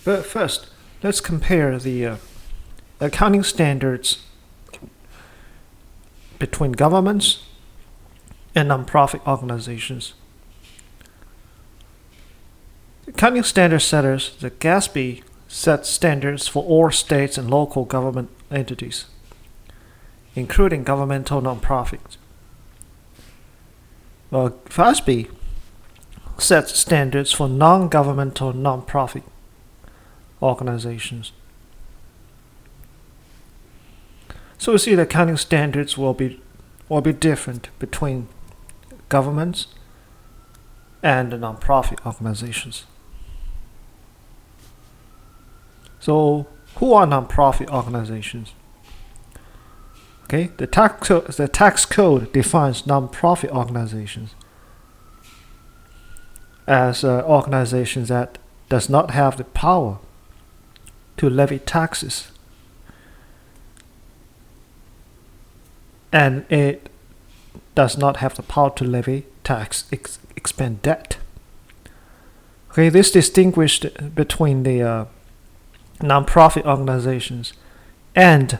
But first, let's compare the accounting standards between governments and nonprofit organizations. Accounting standard setters, the GASB, sets standards for all states and local government entities, including governmental nonprofits. FASB sets standards for non-governmental nonprofit organizations. So we see the accounting standards will be different between governments and the nonprofit organizations. So who are nonprofit organizations? Okay, the tax code defines nonprofit organizations as organizations that does not have the power to levy taxes, and it does not have the power to levy tax, expend debt. Okay, this distinguished between the nonprofit organizations and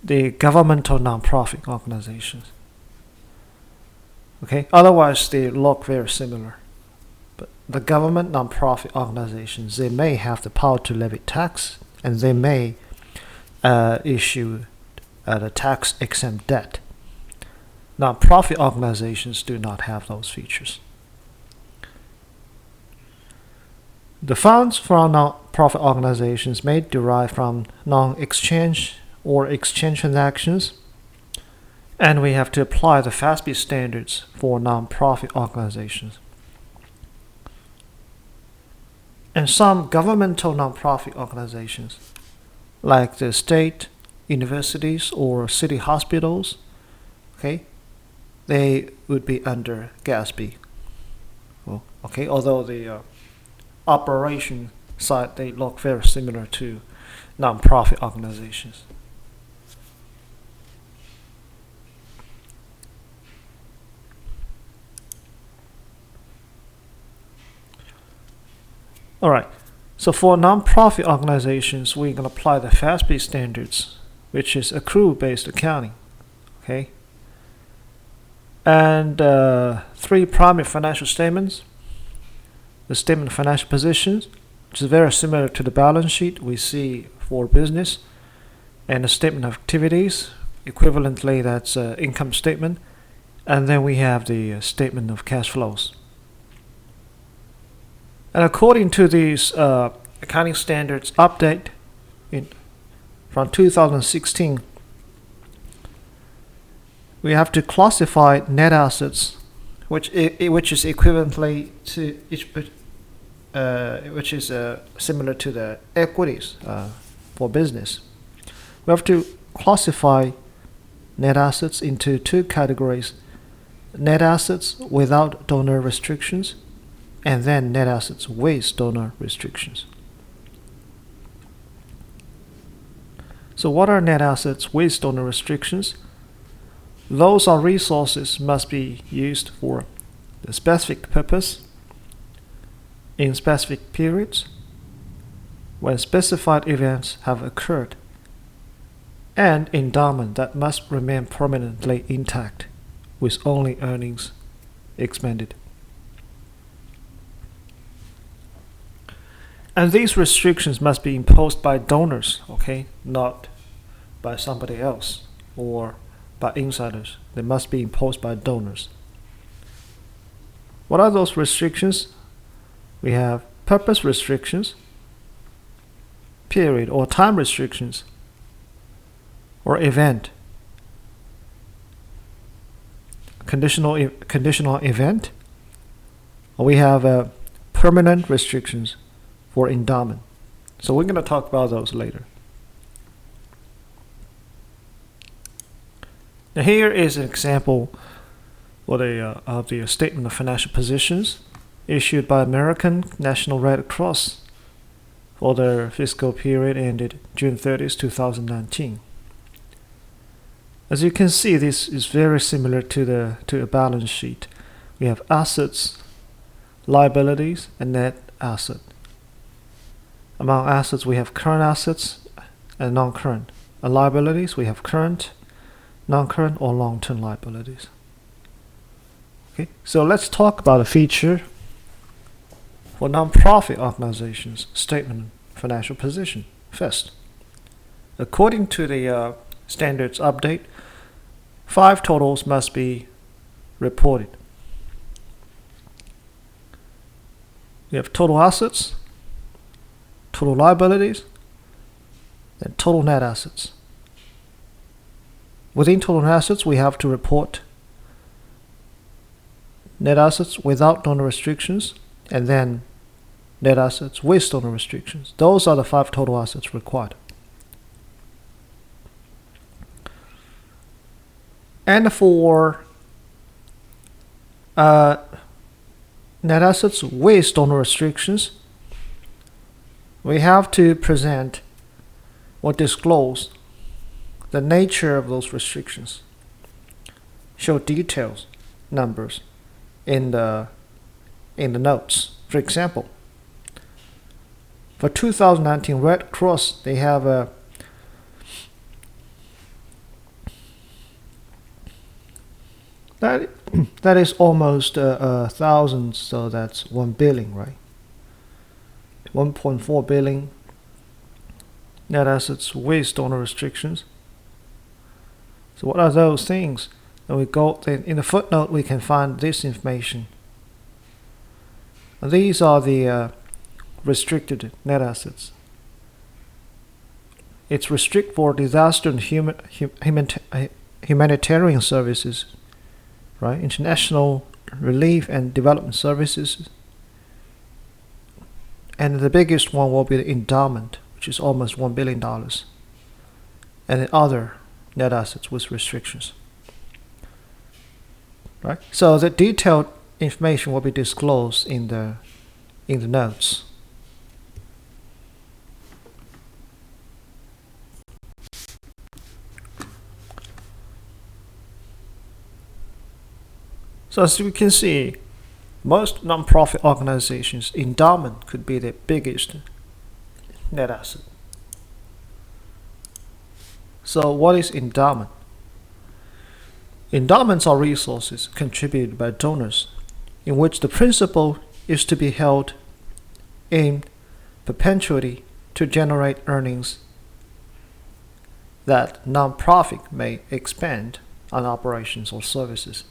the governmental nonprofit organizations. Okay, otherwise they look very similar. But the government nonprofit organizations, they may have the power to levy tax, and they may issue the tax exempt debt. Nonprofit organizations do not have those features. The funds from nonprofit organizations may derive from non-exchange or exchange transactions, and we have to apply the FASB standards for nonprofit organizations. And some governmental nonprofit organizations, like the state, universities, or city hospitals, okay, they would be under GASB. Okay, although the operation side, they look very similar to nonprofit organizations. All right, so for nonprofit organizations, we're going to apply the FASB standards, which is accrual-based accounting. Okay, and 3 primary financial statements. The statement of financial positions, which is very similar to the balance sheet we see for business, and the statement of activities, equivalently that's income statement, and then we have the statement of cash flows. And according to these accounting standards update from 2016, we have to classify net assets, which is equivalently to which is similar to the equities for business. We have to classify net assets into 2 categories: net assets without donor restrictions, and then net assets with donor restrictions. So what are net assets with donor restrictions? Those are resources must be used for the specific purpose in specific periods when specified events have occurred, and endowment that must remain permanently intact with only earnings expended. And these restrictions must be imposed by donors, okay, not by somebody else or by insiders. They must be imposed by donors. What are those restrictions? We have purpose restrictions, period or time restrictions, or event, conditional event. We have permanent restrictions for endowment. So we're going to talk about those later. Now here is an example of the statement of financial positions issued by American National Red Cross for their fiscal period ended June 30th, 2019. As you can see, this is very similar to a balance sheet. We have assets, liabilities, and net asset. Among assets, we have current assets and non-current. And liabilities, we have current, non-current, or long-term liabilities. Okay, so let's talk about a feature for non-profit organizations' statement of financial position first. According to the standards update, 5 totals must be reported. We have total assets, total liabilities, and total net assets. Within total assets, we have to report net assets without donor restrictions, and then net assets with donor restrictions. Those are the 5 total assets required. And for net assets with donor restrictions, we have to present or disclose the nature of those restrictions, show details, numbers in the notes. For example, for 2019 Red Cross, they have a that is almost 1,000, so that's 1 billion, right? 1.4 billion net assets with donor restrictions. So what are those things? And we go in the footnote, we can find this information. And these are the restricted net assets. It's restricted for disaster and humanitarian services, right? International relief and development services. And the biggest one will be the endowment, which is almost $1 billion. And the other net assets with restrictions. Right? So the detailed information will be disclosed in the notes. So as we can see, most non-profit organizations, endowment could be the biggest net asset. So what is endowment? Endowments are resources contributed by donors in which the principal is to be held in perpetuity to generate earnings that non-profit may expend on operations or services.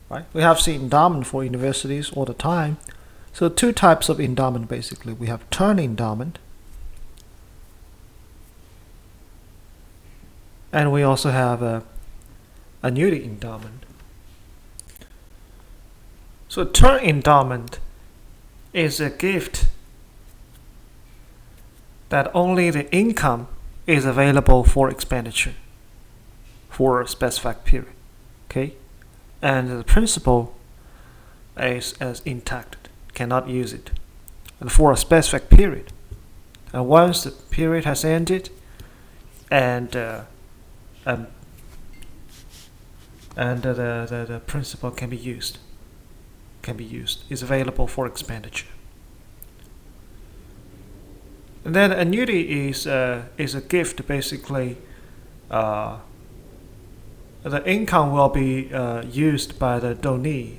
Right? We have seen endowment for universities all the time. So 2 types of endowment basically. We have term endowment, and we also have annuity endowment. So term endowment is a gift that only the income is available for expenditure for a specified period. Okay? And the principal is as intact, cannot use it, and for a specific period. And once the period has ended, and the principal can be used, is available for expenditure. And then annuity is a gift basically. The income will be used by the donee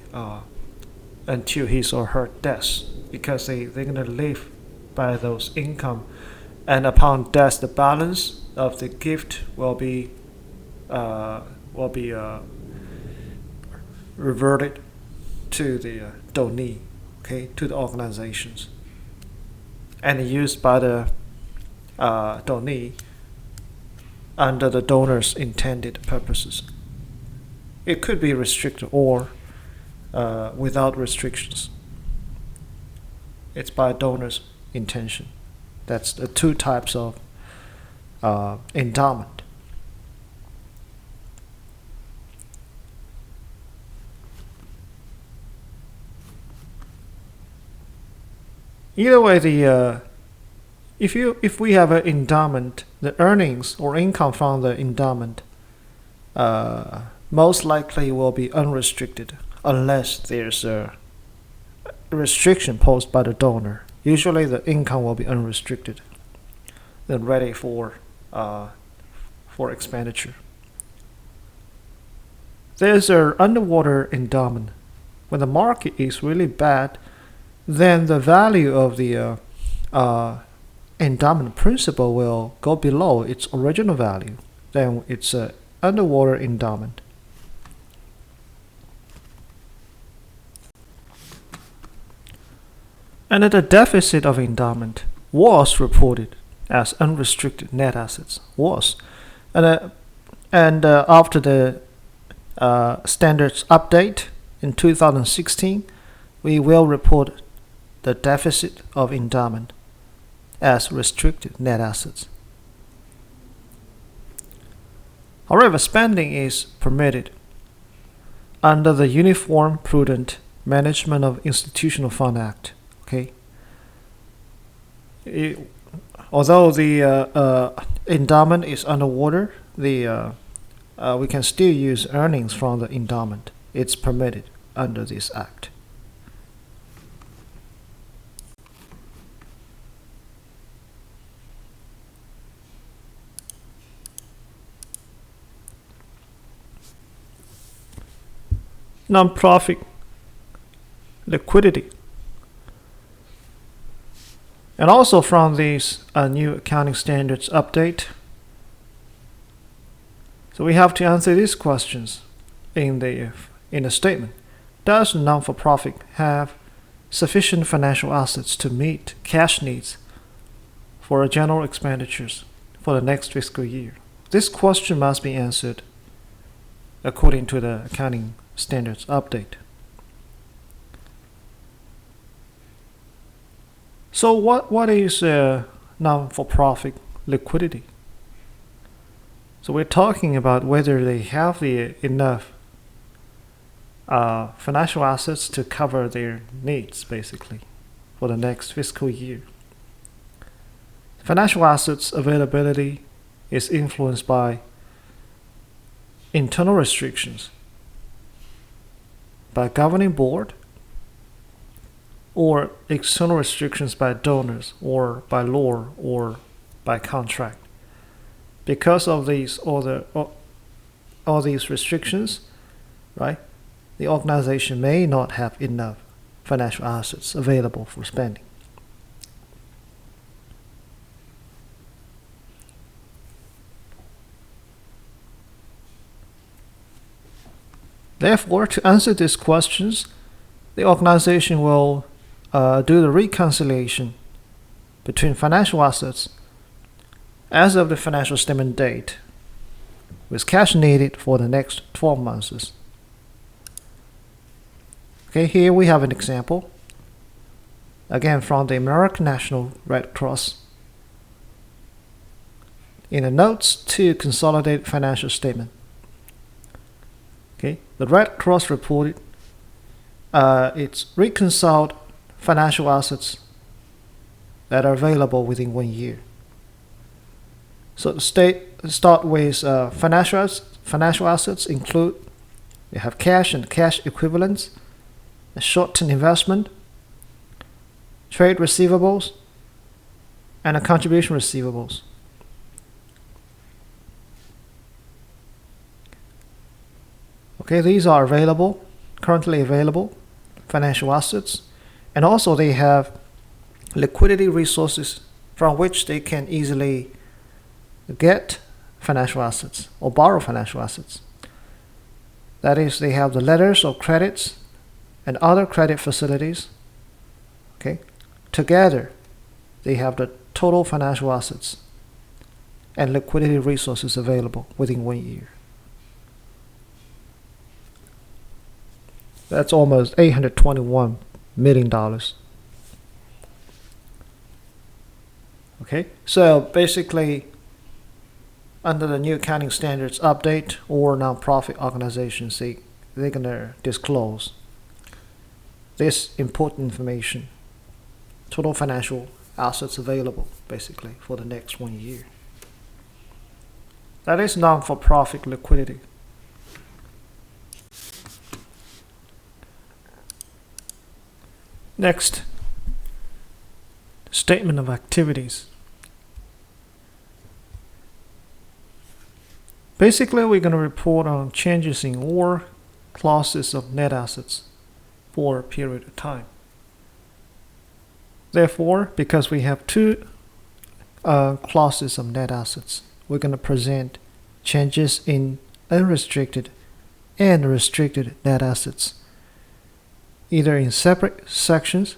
until his or her death, because they're going to live by those income, and upon death, the balance of the gift will be reverted to the donee, okay, to the organizations, and used by the donee under the donor's intended purposes. It could be restricted or without restrictions. It's by donor's intention. That's the 2 types of endowment. Either way, if we have an endowment, the earnings or income from the endowment most likely will be unrestricted, unless there's restriction posed by the donor. Usually the income will be unrestricted, then ready for expenditure. There's an underwater endowment. When the market is really bad, then the value of the endowment principal will go below its original value. Then it's an underwater endowment. And the deficit of endowment was reported as unrestricted net assets. And after the standards update in 2016, we will report the deficit of endowment as restricted net assets. However, spending is permitted under the Uniform Prudent Management of Institutional Fund Act. Okay. Although the endowment is underwater, we can still use earnings from the endowment. It's permitted under this act. Non-profit liquidity. And also from these new accounting standards update, so we have to answer these questions in the statement. Does non-for-profit have sufficient financial assets to meet cash needs for general expenditures for the next fiscal year? This question must be answered according to the accounting standards update. So what is non-for-profit liquidity? So we're talking about whether they have enough financial assets to cover their needs, basically, for the next fiscal year. Financial assets availability is influenced by internal restrictions by governing board or external restrictions by donors or by law or by contract. Because of these all these restrictions, right, the organization may not have enough financial assets available for spending. Therefore, to answer these questions, the organization will do the reconciliation between financial assets as of the financial statement date with cash needed for the next 12 months. Okay, here we have an example, again from the American National Red Cross. In the notes to consolidated financial statement, okay, the Red Cross reported its reconciled financial assets that are available within 1 year. So the start with financial assets include, you have cash and cash equivalents, a short-term investment, trade receivables, and a contribution receivables. Okay, these are currently available financial assets, and also they have liquidity resources from which they can easily get financial assets or borrow financial assets. That is, they have the letters of credits and other credit facilities. Okay, together they have the total financial assets and liquidity resources available within 1 year. That's almost $821 million. Okay, so basically, under the new accounting standards update, or non-profit organizations, they're going to disclose this important information, total financial assets available, basically, for the next 1 year. That is non-for-profit liquidity. Next, statement of activities. Basically, we're going to report on changes in all classes of net assets for a period of time. Therefore, because we have two classes of net assets, we're going to present changes in unrestricted and restricted net assets, either in separate sections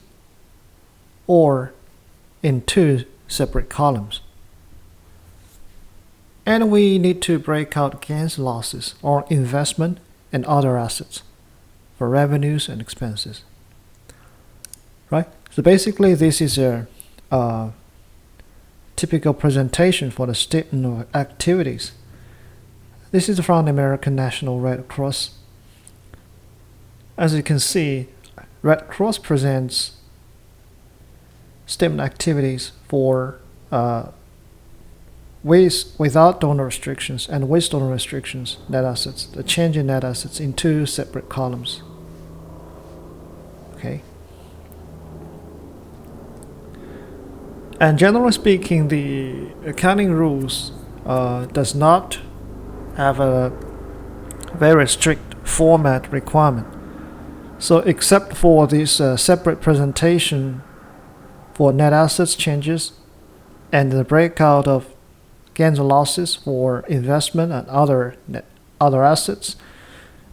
or in two separate columns. And we need to break out gains and losses or investment and other assets for revenues and expenses. Right? So basically, this is a typical presentation for the statement of activities. This is from the American National Red Cross. As you can see, Red Cross presents statement activities for without donor restrictions and with donor restrictions net assets, the change in net assets in two separate columns. Okay. And generally speaking, the accounting rules does not have a very strict format requirement. So except for this separate presentation for net assets changes and the breakout of gains and losses for investment and other assets,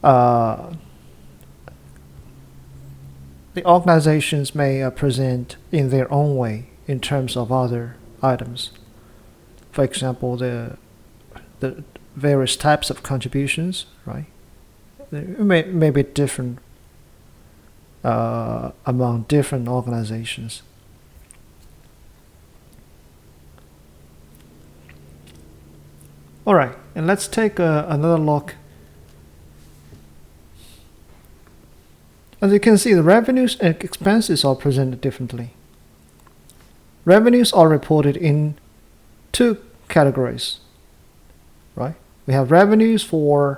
the organizations may present in their own way in terms of other items. For example, the various types of contributions, right? They may be different among different organizations. All right, and let's take another look. As you can see, the revenues and expenses are presented differently. Revenues are reported in two categories, right? We have revenues from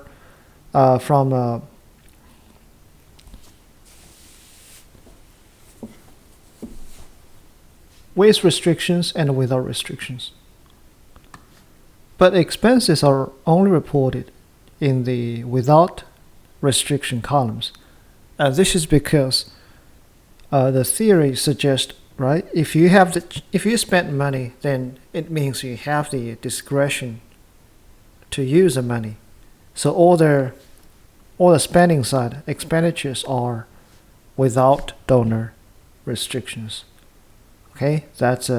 with restrictions and without restrictions. But expenses are only reported in the without restriction columns. This is because the theory suggests, right, if you spend money, then it means you have the discretion to use the money. So all the spending side expenditures are without donor restrictions. Okay, that's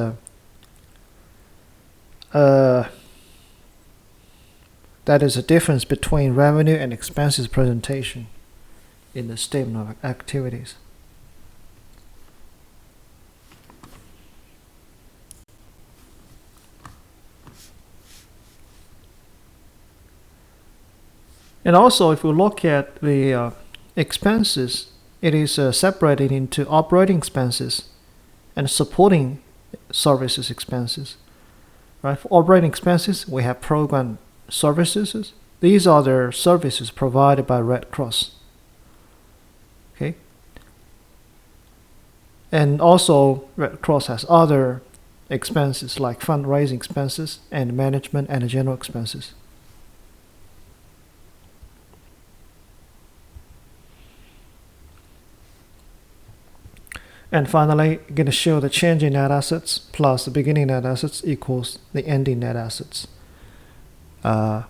that is a difference between revenue and expenses presentation in the statement of activities. And also, if we look at the expenses, it is separated into operating expenses and supporting services expenses. Right? For operating expenses, we have program services. These are the services provided by Red Cross. Okay. And also, Red Cross has other expenses like fundraising expenses and management and general expenses. And finally, I'm going to show the change in net assets plus the beginning net assets equals the ending net assets. And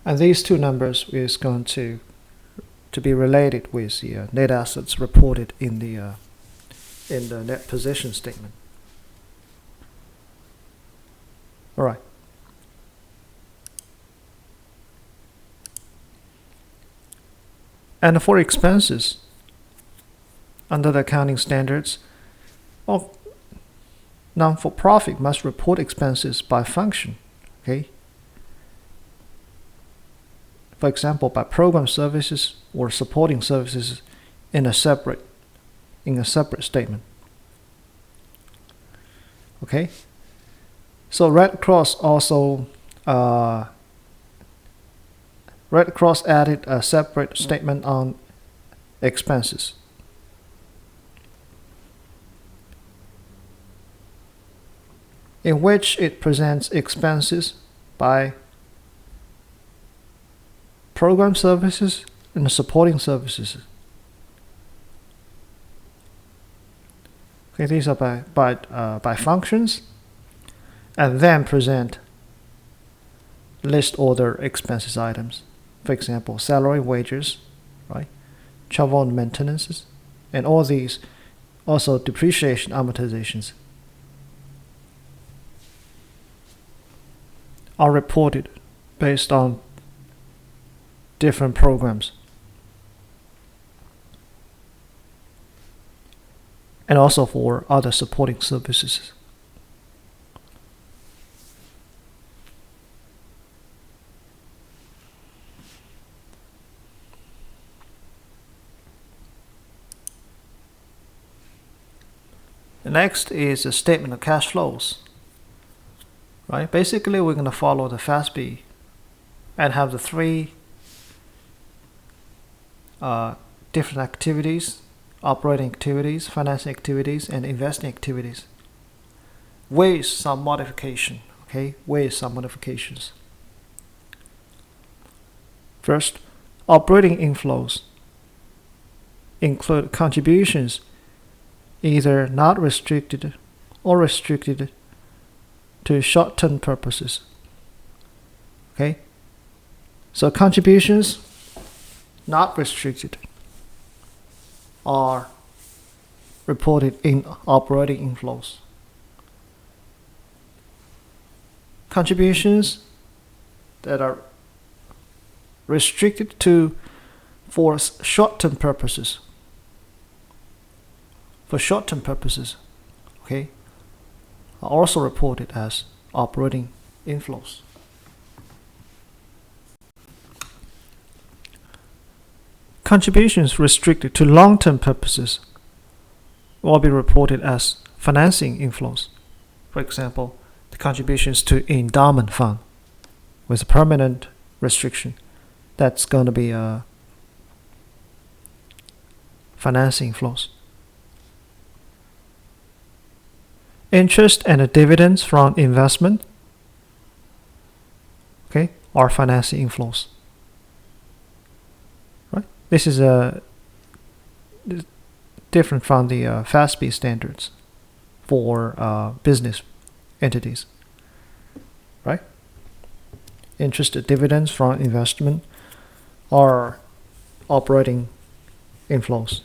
these two numbers is going to be related with the net assets reported in the net position statement. All right. And for expenses, under the accounting standards, non-for-profit must report expenses by function. Okay. For example, by program services or supporting services in a separate statement. Okay. So Red Cross also added a separate statement on expenses. in which it presents expenses by program services and supporting services. Okay, these are by functions, and then present list order expenses items. For example, salary, wages, right? Travel and maintenances, and all these, also depreciation, amortizations, are reported based on different programs. And also for other supporting services. The next is a statement of cash flows. Right? Basically, we're going to follow the FASB and have the three different activities: operating activities, financing activities, and investing activities, with some modification. Okay, with some modifications. First, operating inflows include contributions either not restricted or restricted to short-term purposes. Okay, so contributions not restricted are reported in operating inflows. Contributions that are restricted to for short-term purposes. Okay, are also reported as operating inflows. Contributions restricted to long-term purposes will be reported as financing inflows. For example, the contributions to endowment fund with a permanent restriction, that's going to be financing inflows. Interest and dividends from investment, okay, are financing inflows. Right? This is different from the FASB standards for business entities. Right? Interest and dividends from investment are operating inflows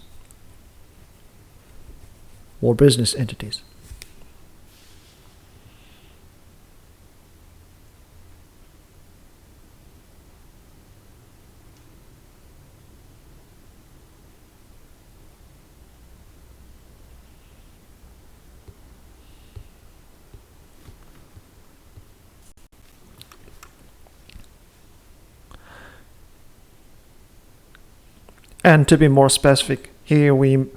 for business entities. And to be more specific, here we're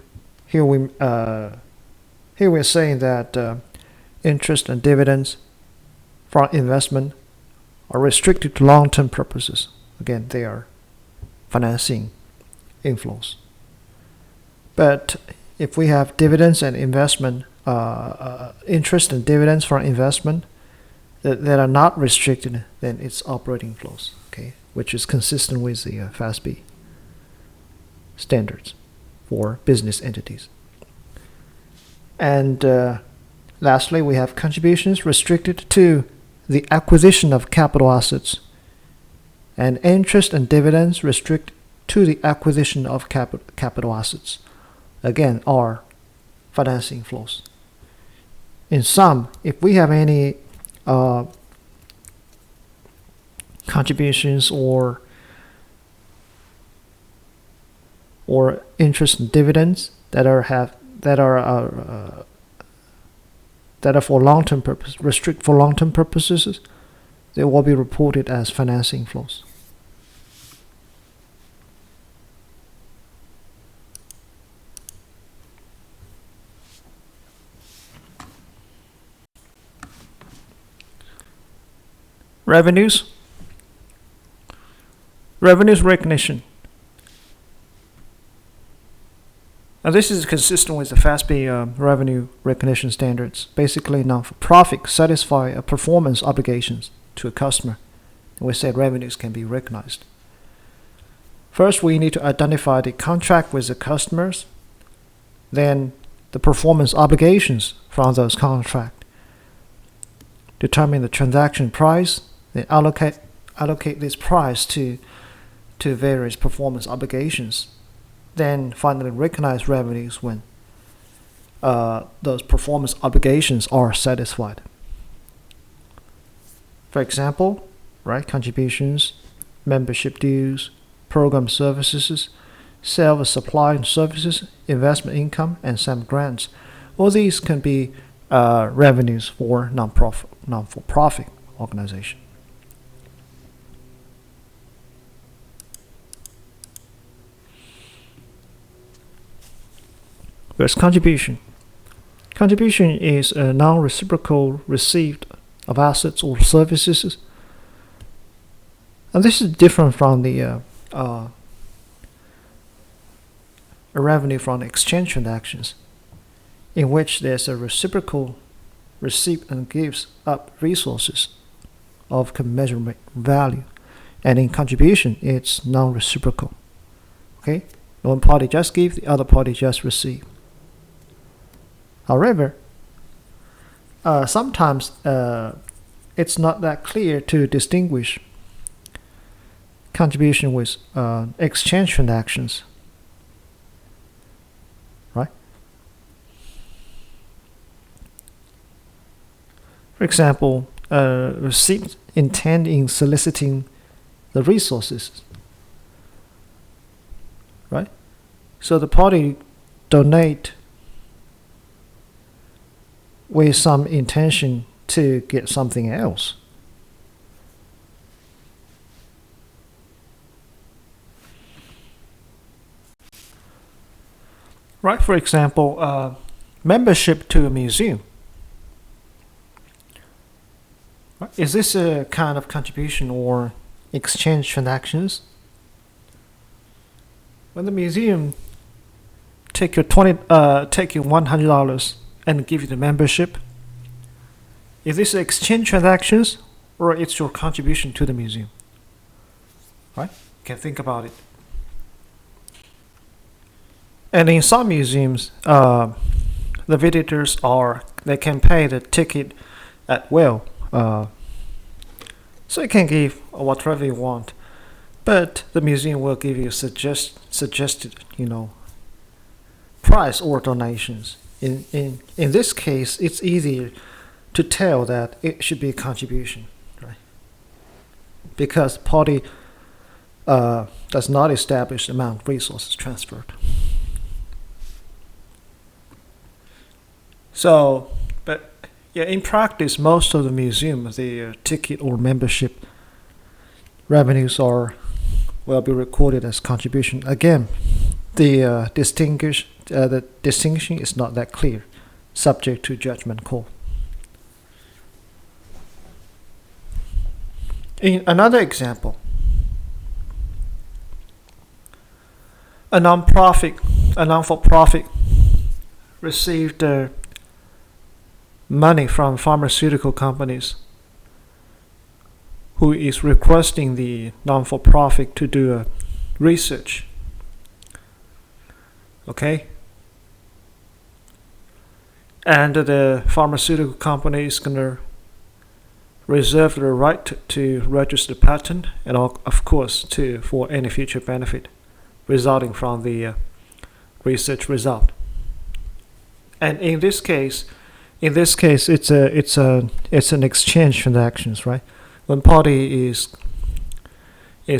saying that interest and dividends from investment are restricted to long-term purposes. Again, they are financing inflows. But if we have dividends and investment, interest and dividends from investment that are not restricted, then it's operating flows. Okay, which is consistent with the FASB standards for business entities. And lastly, we have contributions restricted to the acquisition of capital assets, and interest and dividends restricted to the acquisition of capital assets. Again, are financing flows. In sum, if we have any contributions or interest and dividends that are for long-term purpose, restrict for long-term purposes, they will be reported as financing flows. Revenues recognition. And this is consistent with the FASB revenue recognition standards. Basically, non-for-profit satisfy a performance obligations to a customer. And we said revenues can be recognized. First, we need to identify the contract with the customers, then the performance obligations from those contracts. Determine the transaction price, then allocate this price to various performance obligations. Then finally recognize revenues when those performance obligations are satisfied. For example, right, contributions, membership dues, program services, sale of supply and services, investment income, and some grants. All these can be revenues for non-for-profit organization. There's contribution. Contribution is a non-reciprocal receipt of assets or services. And this is different from the a revenue from exchange transactions, in which there's a reciprocal receipt and gives up resources of commensurate value. And in contribution, it's non-reciprocal. Okay? One party just gives, the other party just receives. However, sometimes it's not that clear to distinguish contribution with exchange transactions, right? For example, receipt intend in soliciting the resources, right? So the party donate with some intention to get something else. Right, for example, membership to a museum. Right? Is this a kind of contribution or exchange transactions? When the museum take your $100 and give you the membership, is this exchange transactions or it's your contribution to the museum? Right? You can think about it. And in some museums, the visitors they can pay the ticket at will. So you can give whatever you want, but the museum will give you suggested, price or donations. In this case, it's easier to tell that it should be a contribution, right? Because party does not establish the amount of resources transferred. So, but yeah, in practice, most of the museum, the ticket or membership revenues will be recorded as contribution. Again, the distinction is not that clear, subject to judgment call. In another example, a non-for-profit received money from pharmaceutical companies who is requesting the non-for-profit to do research. Okay? And the pharmaceutical company is going to reserve the right to register the patent and, of course, for any future benefit resulting from the research result. And in this case, it's an exchange transactions, right? One party is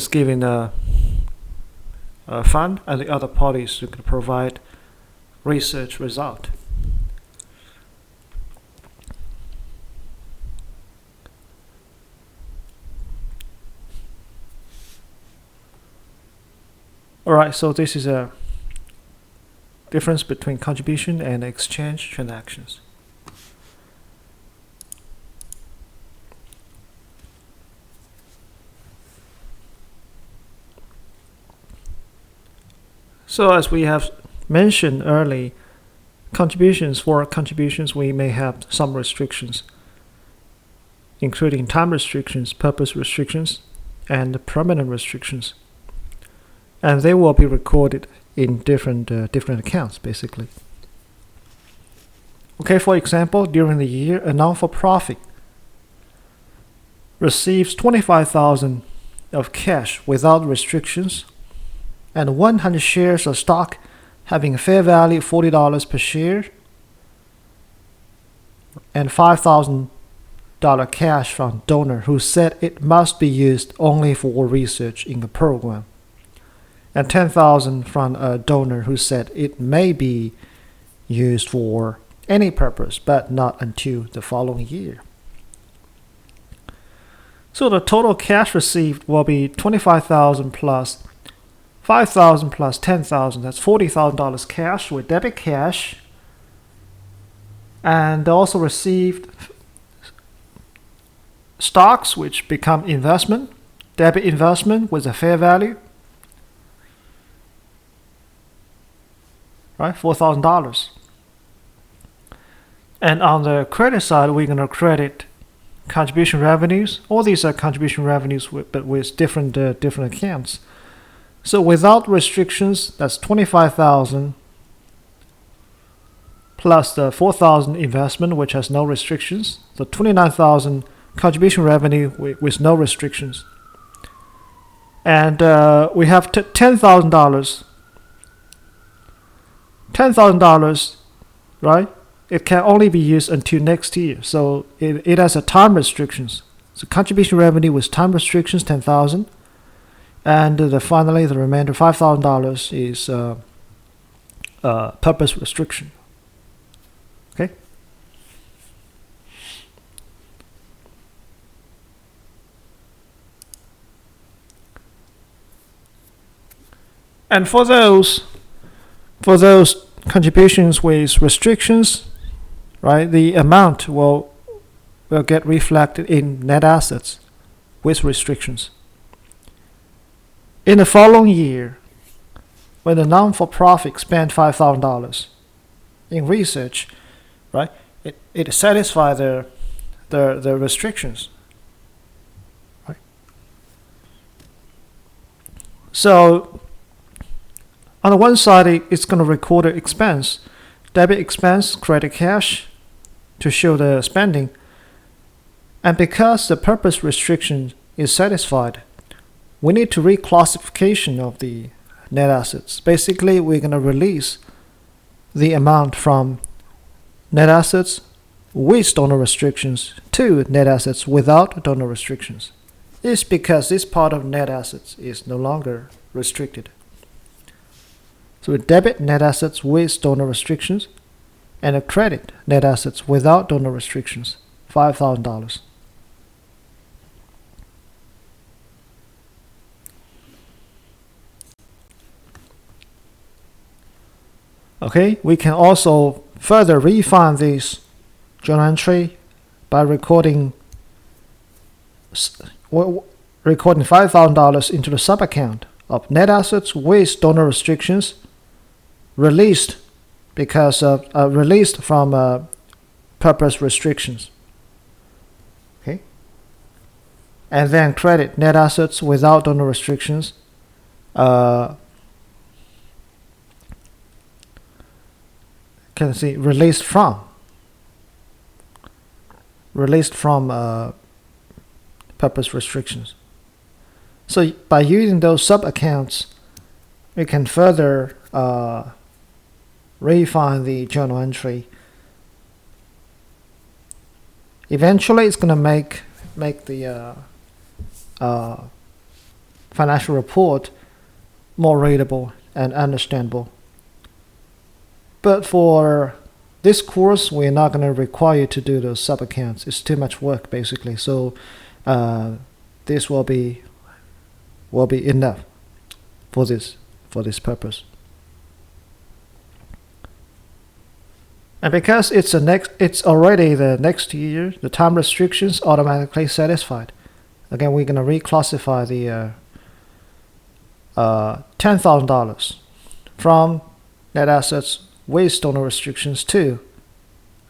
giving a fund, and the other party is going to provide research result. Alright, so this is a difference between contribution and exchange transactions. So as we have mentioned early, contributions we may have some restrictions, including time restrictions, purpose restrictions, and permanent restrictions. And they will be recorded in different accounts, basically. Okay, for example, during the year, a non-for-profit receives $25,000 of cash without restrictions, and 100 shares of stock having a fair value of $40 per share, and $5,000 cash from donor who said it must be used only for research in the program, and $10,000 from a donor who said it may be used for any purpose but not until the following year. So the total cash received will be $25,000 plus $5,000 plus $10,000. That's $40,000 cash with debit cash. And they also received stocks, which become investment, debit investment with a fair value, right? $4,000. And on the credit side, we're going to credit contribution revenues. All these are contribution revenues, but with different accounts. So without restrictions, that's $25,000 plus the $4,000 investment, which has no restrictions. So $29,000 contribution revenue with no restrictions. And we have $10,000. $10,000, right? It can only be used until next year. So it has a time restrictions. So contribution revenue with time restrictions, $10,000. And finally, the remainder, $5,000 is purpose restriction. Okay? And for those contributions with restrictions, right, the amount will get reflected in net assets with restrictions. In the following year, when the non-for-profit spent $5,000 in research, right, it satisfies the restrictions, right? So on the one side, it's going to record an expense, debit expense, credit cash, to show the spending. And because the purpose restriction is satisfied, we need to reclassification of the net assets. Basically, we're going to release the amount from net assets with donor restrictions to net assets without donor restrictions. It's because this part of net assets is no longer restricted. So we debit net assets with donor restrictions and a credit net assets without donor restrictions, $5,000. Okay, we can also further refine this journal entry by recording $5,000 into the sub-account of net assets with donor restrictions released because of released from purpose restrictions. Okay, and then credit net assets without donor restrictions. Can see released from purpose restrictions. So by using those sub accounts, we can further refine the journal entry. Eventually, it's going to make the financial report more readable and understandable. But for this course, we're not going to require you to do those sub accounts. It's too much work, basically. So this will be enough for this purpose. And because it's already the next year, the time restrictions automatically satisfied. Again, we're going to reclassify the $10,000 from net assets with donor restrictions to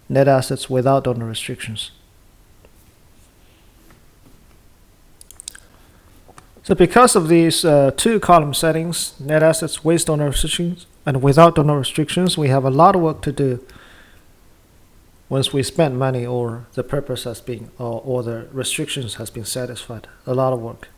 net assets without donor restrictions. So because of these two column settings, net assets with donor restrictions and without donor restrictions, we have a lot of work to do once we spend money or the purpose has been or the restrictions has been satisfied. A lot of work.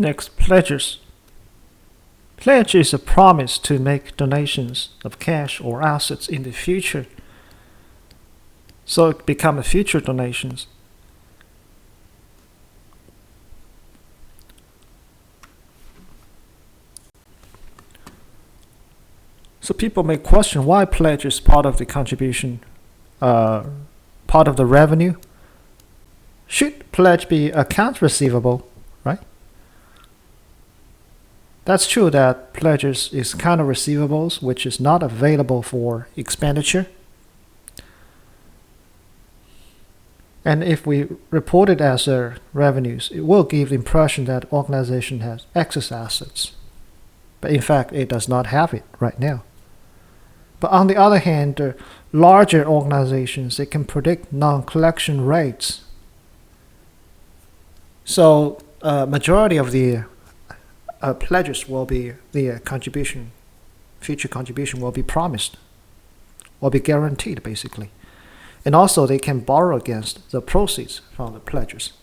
Next, pledges. Pledge is a promise to make donations of cash or assets in the future, so it becomes future donations. So people may question why pledge is part of the contribution, part of the revenue. Should pledge be account receivable, right? That's true that pledges is kind of receivables, which is not available for expenditure. And if we report it as revenues, it will give the impression that organization has excess assets. But in fact, it does not have it right now. But on the other hand, larger organizations, they can predict non-collection rates. So majority of the pledges will be the contribution, future contribution will be promised, will be guaranteed basically. And also they can borrow against the proceeds from the pledges.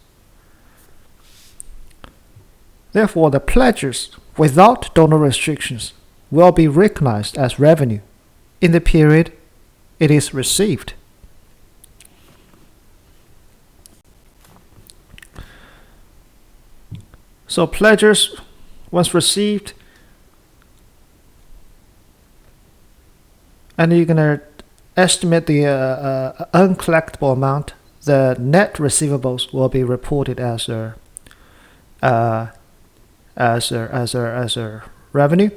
Therefore, the pledges without donor restrictions will be recognized as revenue in the period it is received. So pledges, once received, and you're going to estimate the uncollectible amount, the net receivables will be reported as a revenue.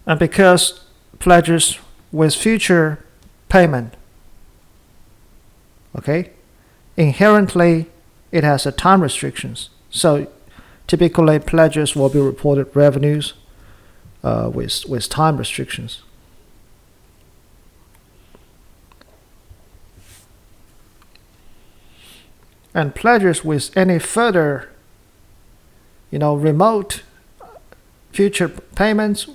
And because pledges with future payment, okay, inherently it has a time restrictions. So typically pledges will be reported revenues with time restrictions. And pledges with any further, remote future payments,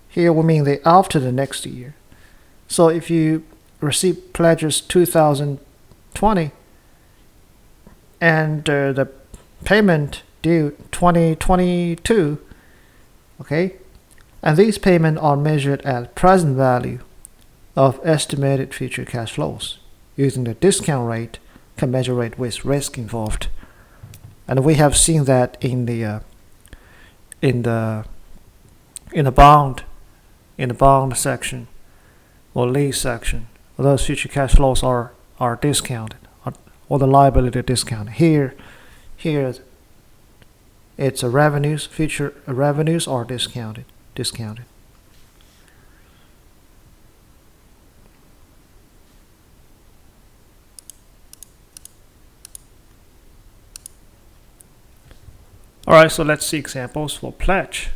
here we mean after the next year. So if you receive pledges 2020 and the payment due 2022, okay, and these payments are measured at present value of estimated future cash flows using the discount rate commensurate with risk involved. And we have seen that in the bond section or lease section. Those future cash flows are discounted, or the liability discount. Here it's a revenues, future revenues are discounted. Alright, so let's see examples for pledge.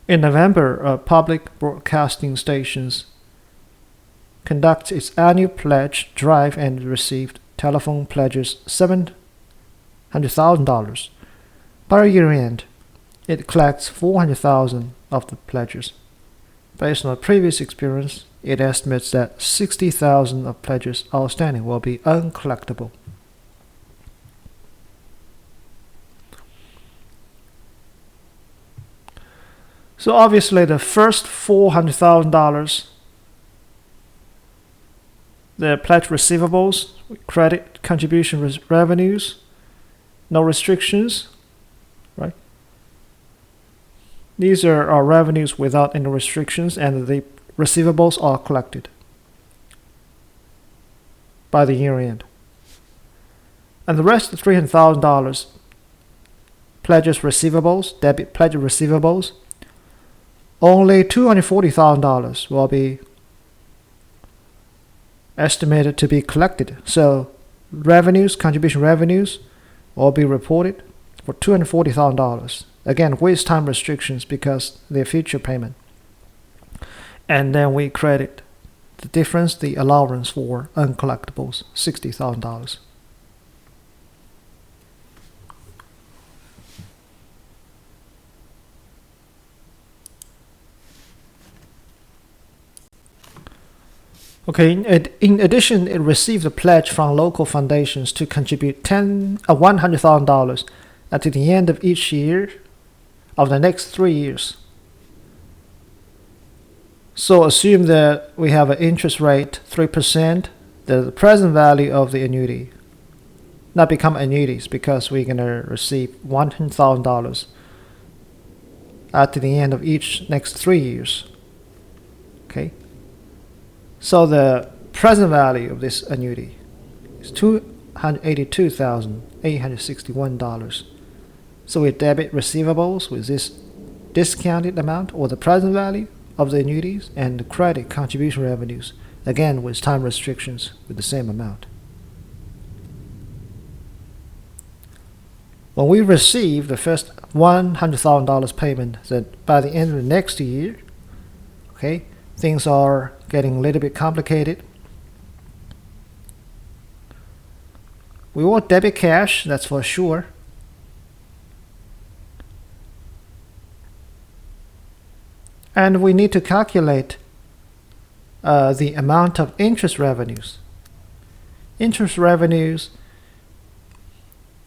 In November, public broadcasting stations conducts its annual pledge drive and received telephone pledges $700,000. By year end, it collects $400,000 of the pledges. Based on previous experience, it estimates that $60,000 of pledges outstanding will be uncollectible. So obviously the first $400,000, the pledge receivables, credit contribution revenues, no restrictions, right? These are our revenues without any restrictions, and the receivables are collected by the year end. And the rest of $300,000 pledges receivables, debit pledge receivables, only $240,000 will be estimated to be collected. So revenues, contribution revenues, will be reported for $240,000. Again, with time restrictions because they're future payment. And then we credit the difference, the allowance for uncollectibles, $60,000. Okay, in addition, it received a pledge from local foundations to contribute $100,000 at the end of each year of the next 3 years. So assume that we have an interest rate 3%, the present value of the annuity not become annuities because we're going to receive $100,000 at the end of each next 3 years. Okay. So the present value of this annuity is $282,861. So we debit receivables with this discounted amount or the present value of the annuities and credit contribution revenues, again with time restrictions with the same amount. When we receive the first $100,000 payment, then by the end of the next year, okay, things are getting a little bit complicated. We won't debit cash, that's for sure. And we need to calculate the amount of interest revenues. Interest revenues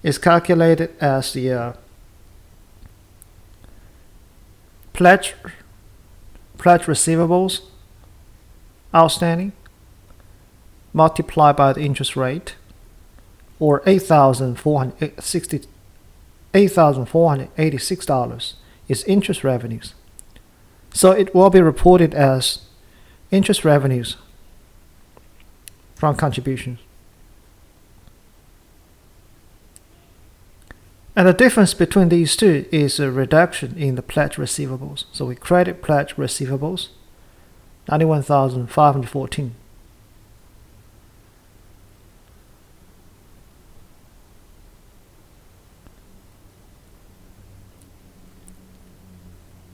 is calculated as the pledge receivables outstanding multiplied by the interest rate, or $8,486 is interest revenues. So it will be reported as interest revenues from contributions. And the difference between these two is a reduction in the pledge receivables. So we credit pledge receivables, $91,514.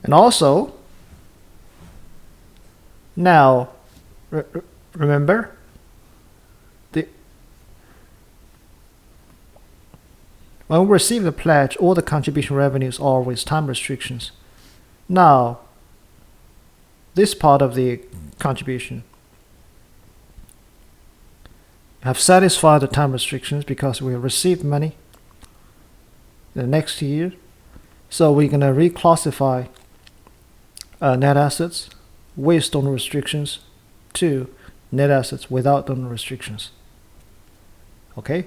And also, now, remember, when we receive the pledge, all the contribution revenues are with time restrictions. Now, this part of the contribution have satisfied the time restrictions because we have received money the next year. So we're going to reclassify net assets with donor restrictions to net assets without donor restrictions. Okay?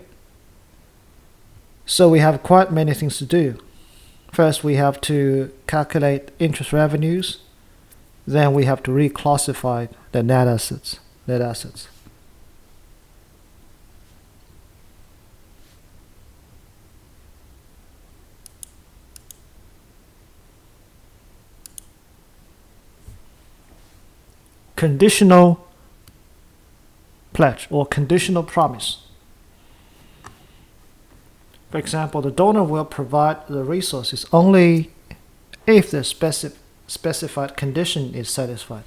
So we have quite many things to do. First, we have to calculate interest revenues. Then we have to reclassify the net assets. Conditional pledge or conditional promise. For example, the donor will provide the resources only if the specified condition is satisfied.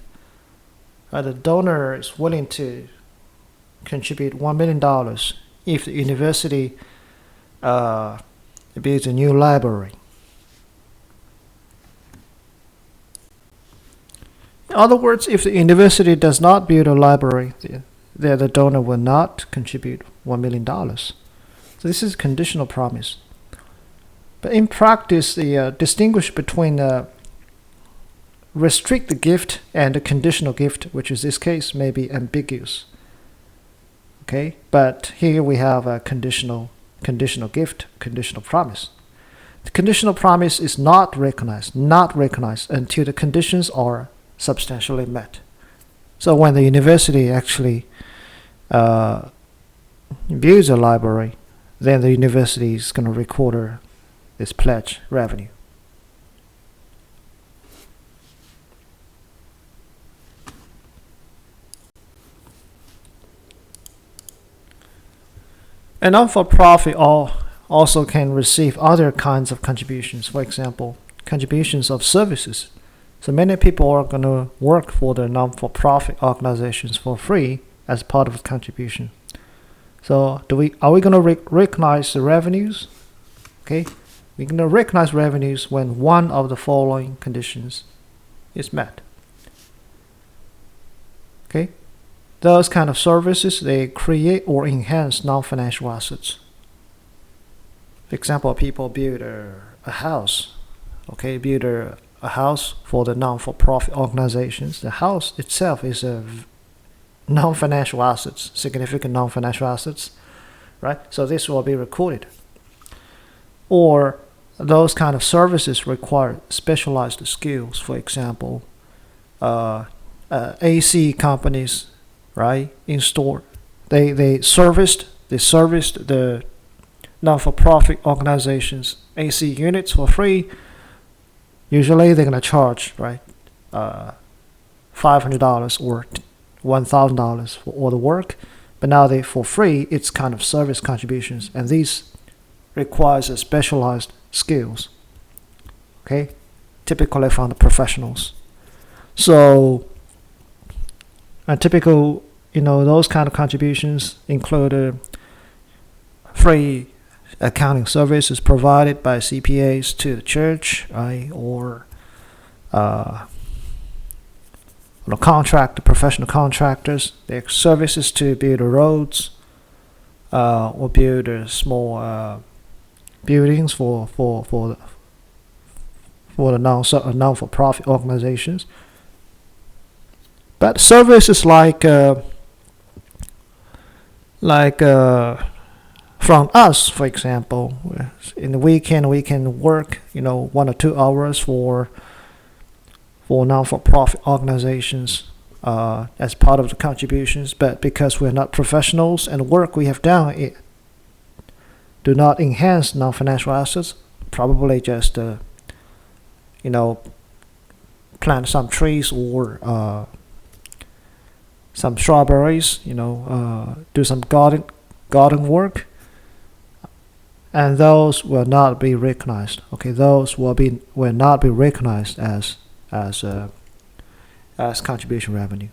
The donor is willing to contribute $1 million if the university builds a new library. In other words, if the university does not build a library, the donor will not contribute $1 million. So this is conditional promise. But in practice, the distinguish between restricted gift and a conditional gift, which is this case, may be ambiguous. Okay, but here we have a conditional gift, conditional promise. The conditional promise is not recognized until the conditions are substantially met. So when the university actually builds a library, then the university is going to record this pledge revenue. And non-for-profit also can receive other kinds of contributions. For example, contributions of services. So many people are going to work for the non-for-profit organizations for free as part of the contribution. So are we going to recognize the revenues? Okay, we're going to recognize revenues when one of the following conditions is met. Okay, those kind of services, they create or enhance non-financial assets. For example, people build a house. Okay, build a house for the non-for-profit organizations. The house itself is a non-financial assets, significant non-financial assets, right? So this will be recorded. Or those kind of services require specialized skills. For example, AC companies, right? In store, they serviced the non-for-profit organizations AC units for free. Usually they're gonna charge, right, $500 or $1,000 for all the work, but now for free it's kind of service contributions, and these requires a specialized skills. Okay, typically from the professionals. So a typical, those kind of contributions include free accounting services provided by CPAs to the church, right? Or professional contractors, their services to build roads, or build small buildings for the non-for-profit organizations. But services like from us, for example, in the weekend we can work 1 or 2 hours for non-for-profit organizations as part of the contributions, but because we're not professionals and the work we have done it do not enhance non-financial assets, probably just plant some trees or some strawberries, do some garden work, and those will not be recognized. Okay, those will not be recognized as contribution revenue.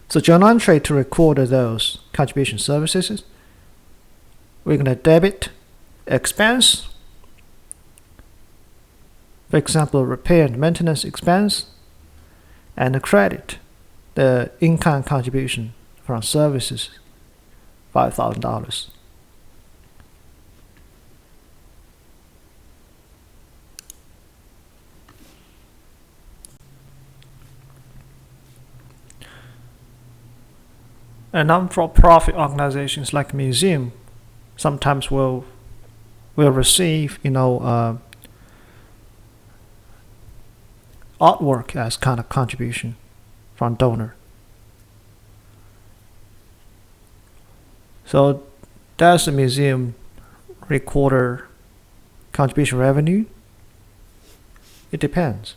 So journal entry to record those contribution services, we're going to debit expense, for example, repair and maintenance expense, and credit the in-kind contribution from services, $5,000. And non-for-profit organizations like museum sometimes will receive artwork as kind of contribution from donor. So does the museum record contribution revenue? It depends.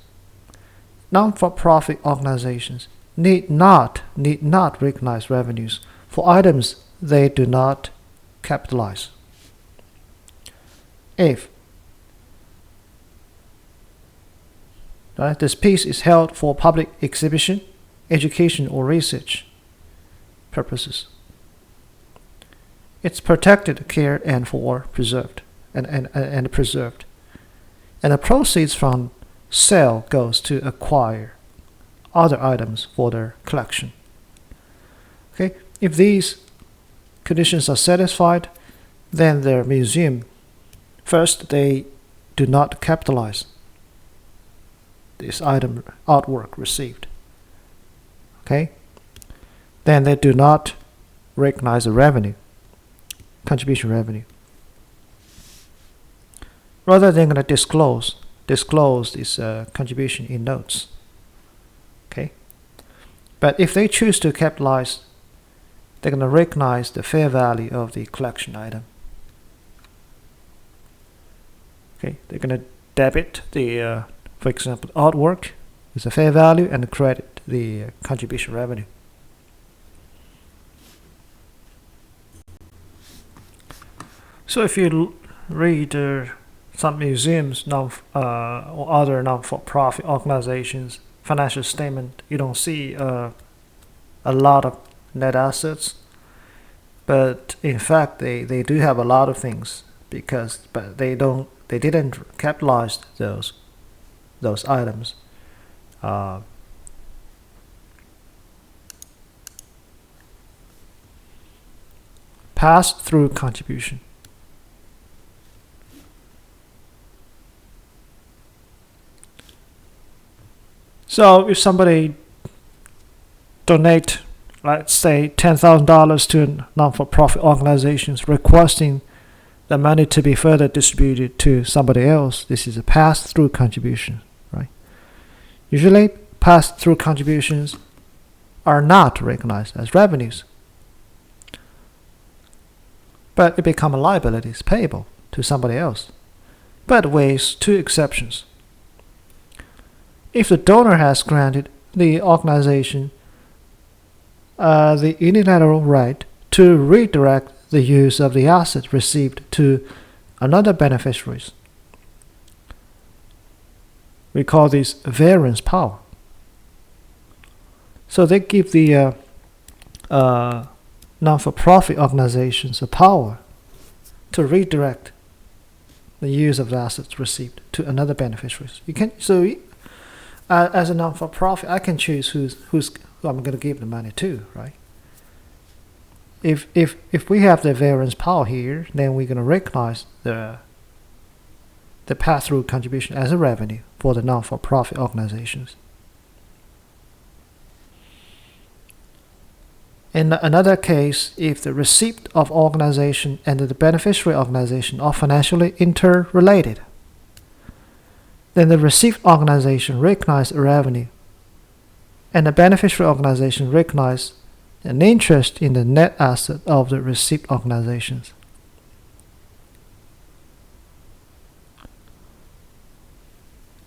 Non-for-profit organizations need not recognize revenues for items they do not capitalize. If this piece is held for public exhibition, education, or research purposes, it's protected, cared, and preserved, and preserved, and the proceeds from sale goes to acquire other items for their collection. Okay, if these conditions are satisfied, then the museum, first, they do not capitalize this item artwork received. Okay, then they do not recognize the revenue, contribution revenue. Rather, they're going to disclose this contribution in notes. Okay, but if they choose to capitalize, they're going to recognize the fair value of the collection item. Okay, they're going to debit the, for example, artwork is a fair value, and credit the contribution revenue. So if you read some museums or other non-for-profit organizations financial statement, you don't see a lot of net assets, but in fact they do have a lot of things, but they didn't capitalize those items. Pass-through contribution. So if somebody donate, let's say $10,000 to non-for-profit organizations requesting the money to be further distributed to somebody else, this is a pass-through contribution, right? Usually, pass-through contributions are not recognized as revenues, but it becomes liabilities payable to somebody else, but with two exceptions. If the donor has granted the organization the unilateral right to redirect the use of the asset received to another beneficiary, we call this variance power. So they give the non-for-profit organizations the power to redirect the use of the assets received to another beneficiary. As a non-for-profit, I can choose who I'm going to give the money to, right? If we have the variance power here, then we're going to recognize the pass-through contribution as a revenue for the non-for-profit organizations. In another case, if the receipt of organization and the beneficiary organization are financially interrelated, then the received organization recognizes a revenue, and the beneficiary organization recognizes an interest in the net asset of the received organizations.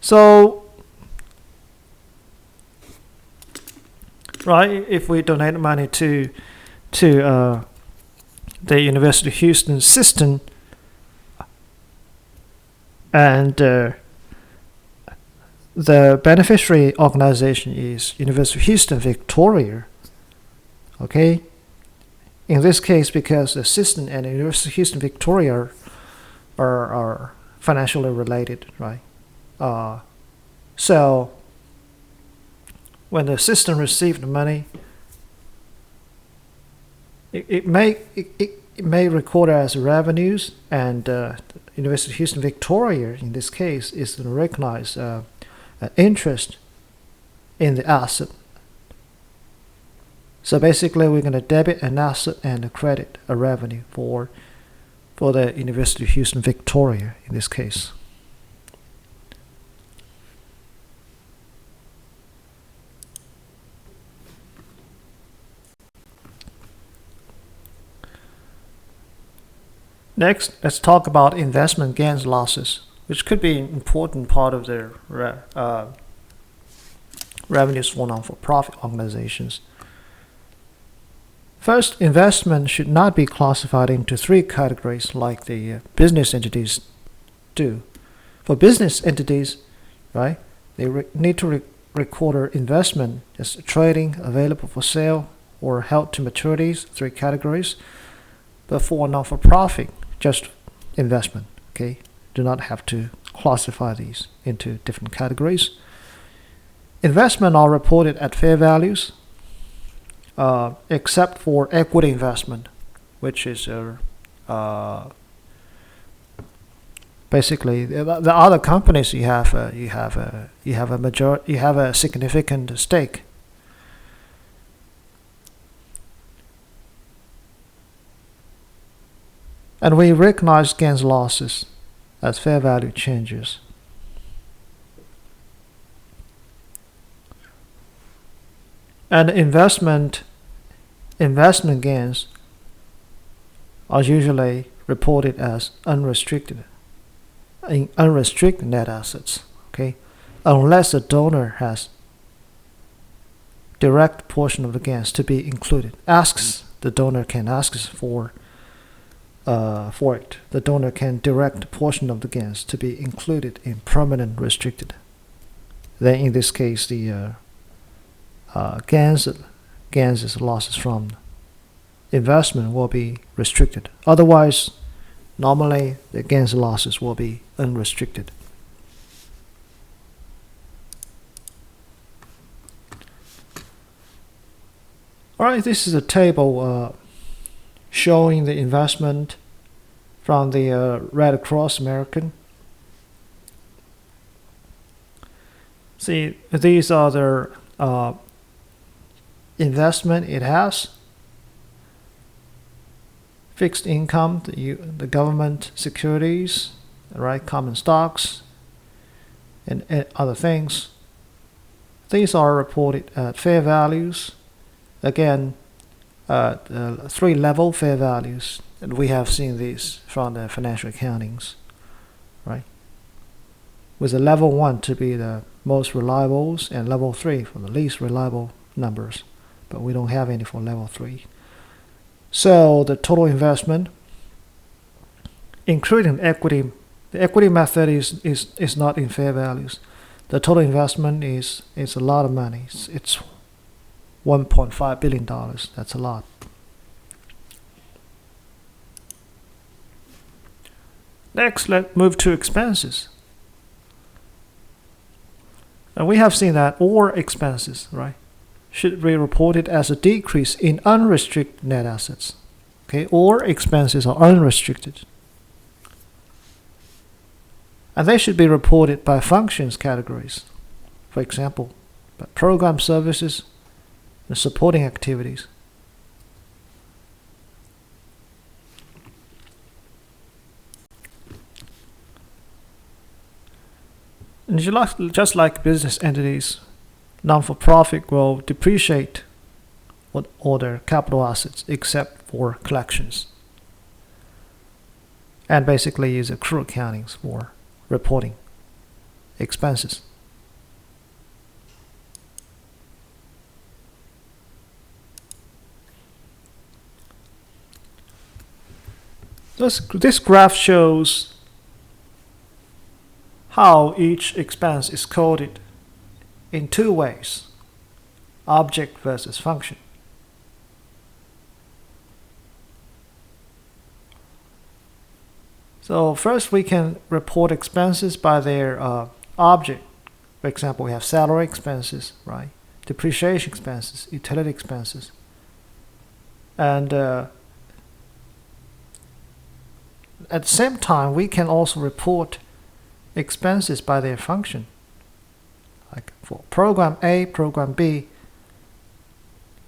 So, right, if we donate money to the University of Houston system, and the beneficiary organization is University of Houston Victoria. Okay, in this case, because the system and the University of Houston Victoria are financially related, right? So when the system received the money, it may record as revenues, and University of Houston Victoria in this case is going to recognize interest in the asset. So basically, we're going to debit an asset and credit a revenue for the University of Houston Victoria in this case. Next, let's talk about investment gains losses, which could be an important part of their revenues for non-for-profit organizations. First, investment should not be classified into three categories like the business entities do. For business entities, right, they need to record their investment as trading, available for sale, or held to maturities, three categories. But for non-for-profit, just investment, okay? Do not have to classify these into different categories. Investment are reported at fair values, except for equity investment, which is basically the other companies you have a significant stake. And we recognize gains losses as fair value changes. And investment gains are usually reported as unrestricted net assets, okay? Unless the donor has direct portion of the gains to be included. The donor can ask for for it, the donor can direct a portion of the gains to be included in permanent restricted. Then in this case, the gains losses from investment will be restricted. Otherwise, normally the gains and losses will be unrestricted. Alright, this is a table showing the investment from the Red Cross American. See, these are the investment it has. Fixed income, the government securities, right, common stocks, and other things. These are reported at fair values. Again, 3 level fair values, and we have seen these from the financial accountings, right? With the level 1 to be the most reliable and level 3 for the least reliable numbers, but we don't have any for level 3. So the total investment, including equity, the equity method is not in fair values. The total investment is a lot of money. It's $1.5 billion. That's a lot. Next, let's move to expenses. And we have seen that all expenses, right, should be reported as a decrease in unrestricted net assets. Okay, all expenses are unrestricted. And they should be reported by functions categories. For example, by program services and supporting activities. And just like business entities, non-for-profit will depreciate all their capital assets except for collections. And basically use accrual accounting for reporting expenses. This graph shows how each expense is coded in 2 ways, object versus function. So first we can report expenses by their object. For example, we have salary expenses, right? Depreciation expenses, utility expenses. And at the same time, we can also report expenses by their function. Like for program A, program B,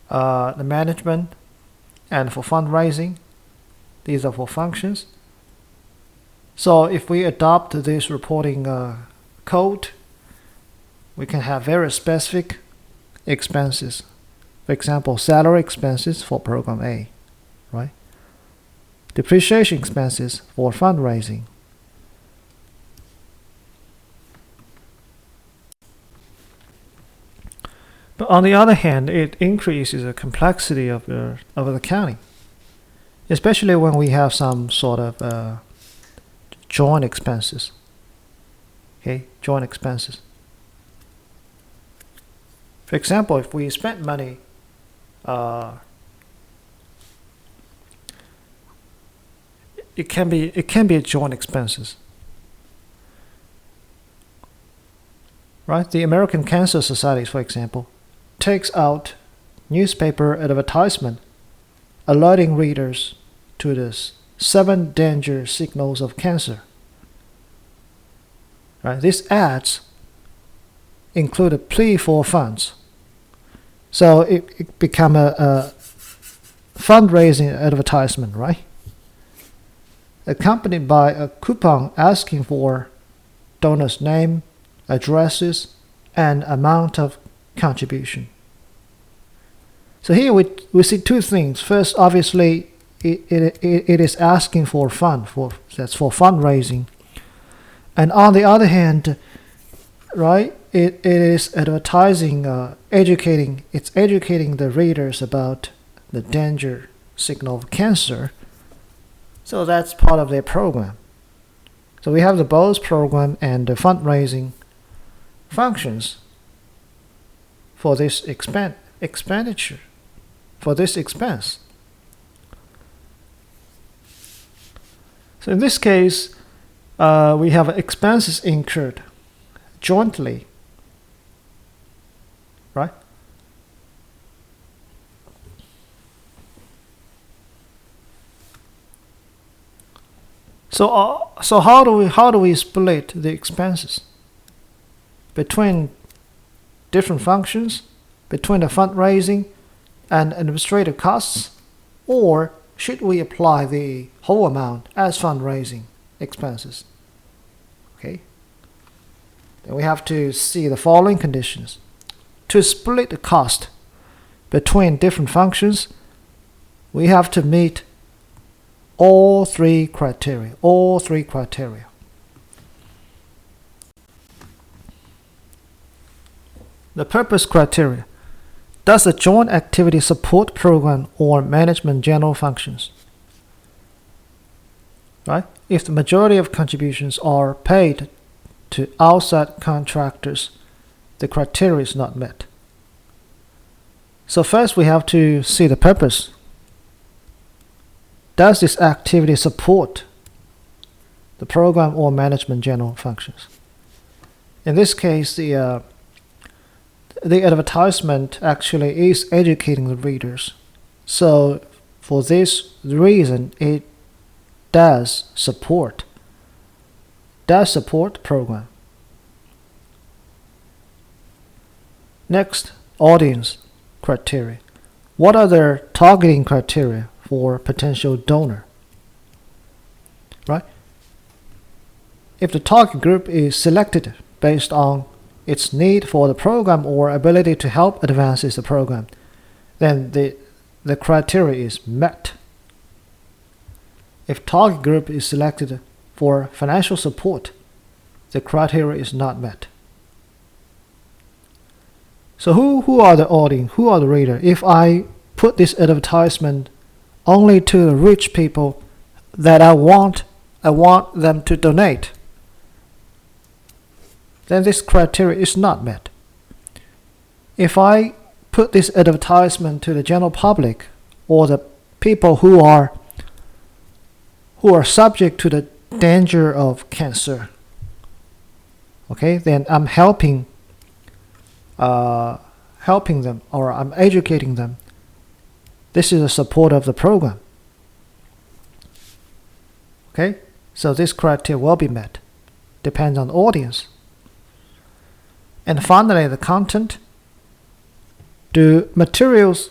the management, and for fundraising, these are for functions. So if we adopt this reporting code, we can have very specific expenses. For example, salary expenses for program A, right? Depreciation expenses for fundraising. But on the other hand, it increases the complexity of the accounting, especially when we have some sort of joint expenses. Okay, joint expenses. For example, if we spent money it can be a joint expenses. Right? The American Cancer Society, for example, takes out newspaper advertisement alerting readers to the 7 danger signals of cancer. Right? These ads include a plea for funds. So it become a fundraising advertisement, right? Accompanied by a coupon asking for donors' name, addresses, and amount of contribution. So here we see 2 things. First, obviously, it is asking for that's for fundraising, and on the other hand, right, it is advertising, educating the readers about the danger signal of cancer. So that's part of their program. So we have the both program and the fundraising functions for this expenditure, for this expense. So in this case, we have expenses incurred jointly, right? So how do we split the expenses between different functions, between the fundraising and administrative costs, or should we apply the whole amount as fundraising expenses? Okay. Then we have to see the following conditions. To split the cost between different functions, we have to meet all three criteria. The purpose criteria. Does the joint activity support program or management general functions? Right? If the majority of contributions are paid to outside contractors, the criteria is not met. So first we have to see the purpose. Does this activity support the program or management general functions? In this case, the advertisement actually is educating the readers. So for this reason, it does support the program. Next, audience criteria. What are their targeting criteria for potential donor? Right? If the target group is selected based on its need for the program or ability to help advances the program, then the criteria is met. If target group is selected for financial support, the criteria is not met. So who are the audience? Who are the reader? If I put this advertisement only to the rich people that I want them to donate, then this criteria is not met. If I put this advertisement to the general public or the people who are subject to the danger of cancer, okay, then I'm helping them, or I'm educating them. This is a support of the program. Okay, so this criteria will be met. Depends on the audience. And finally, the content. Do materials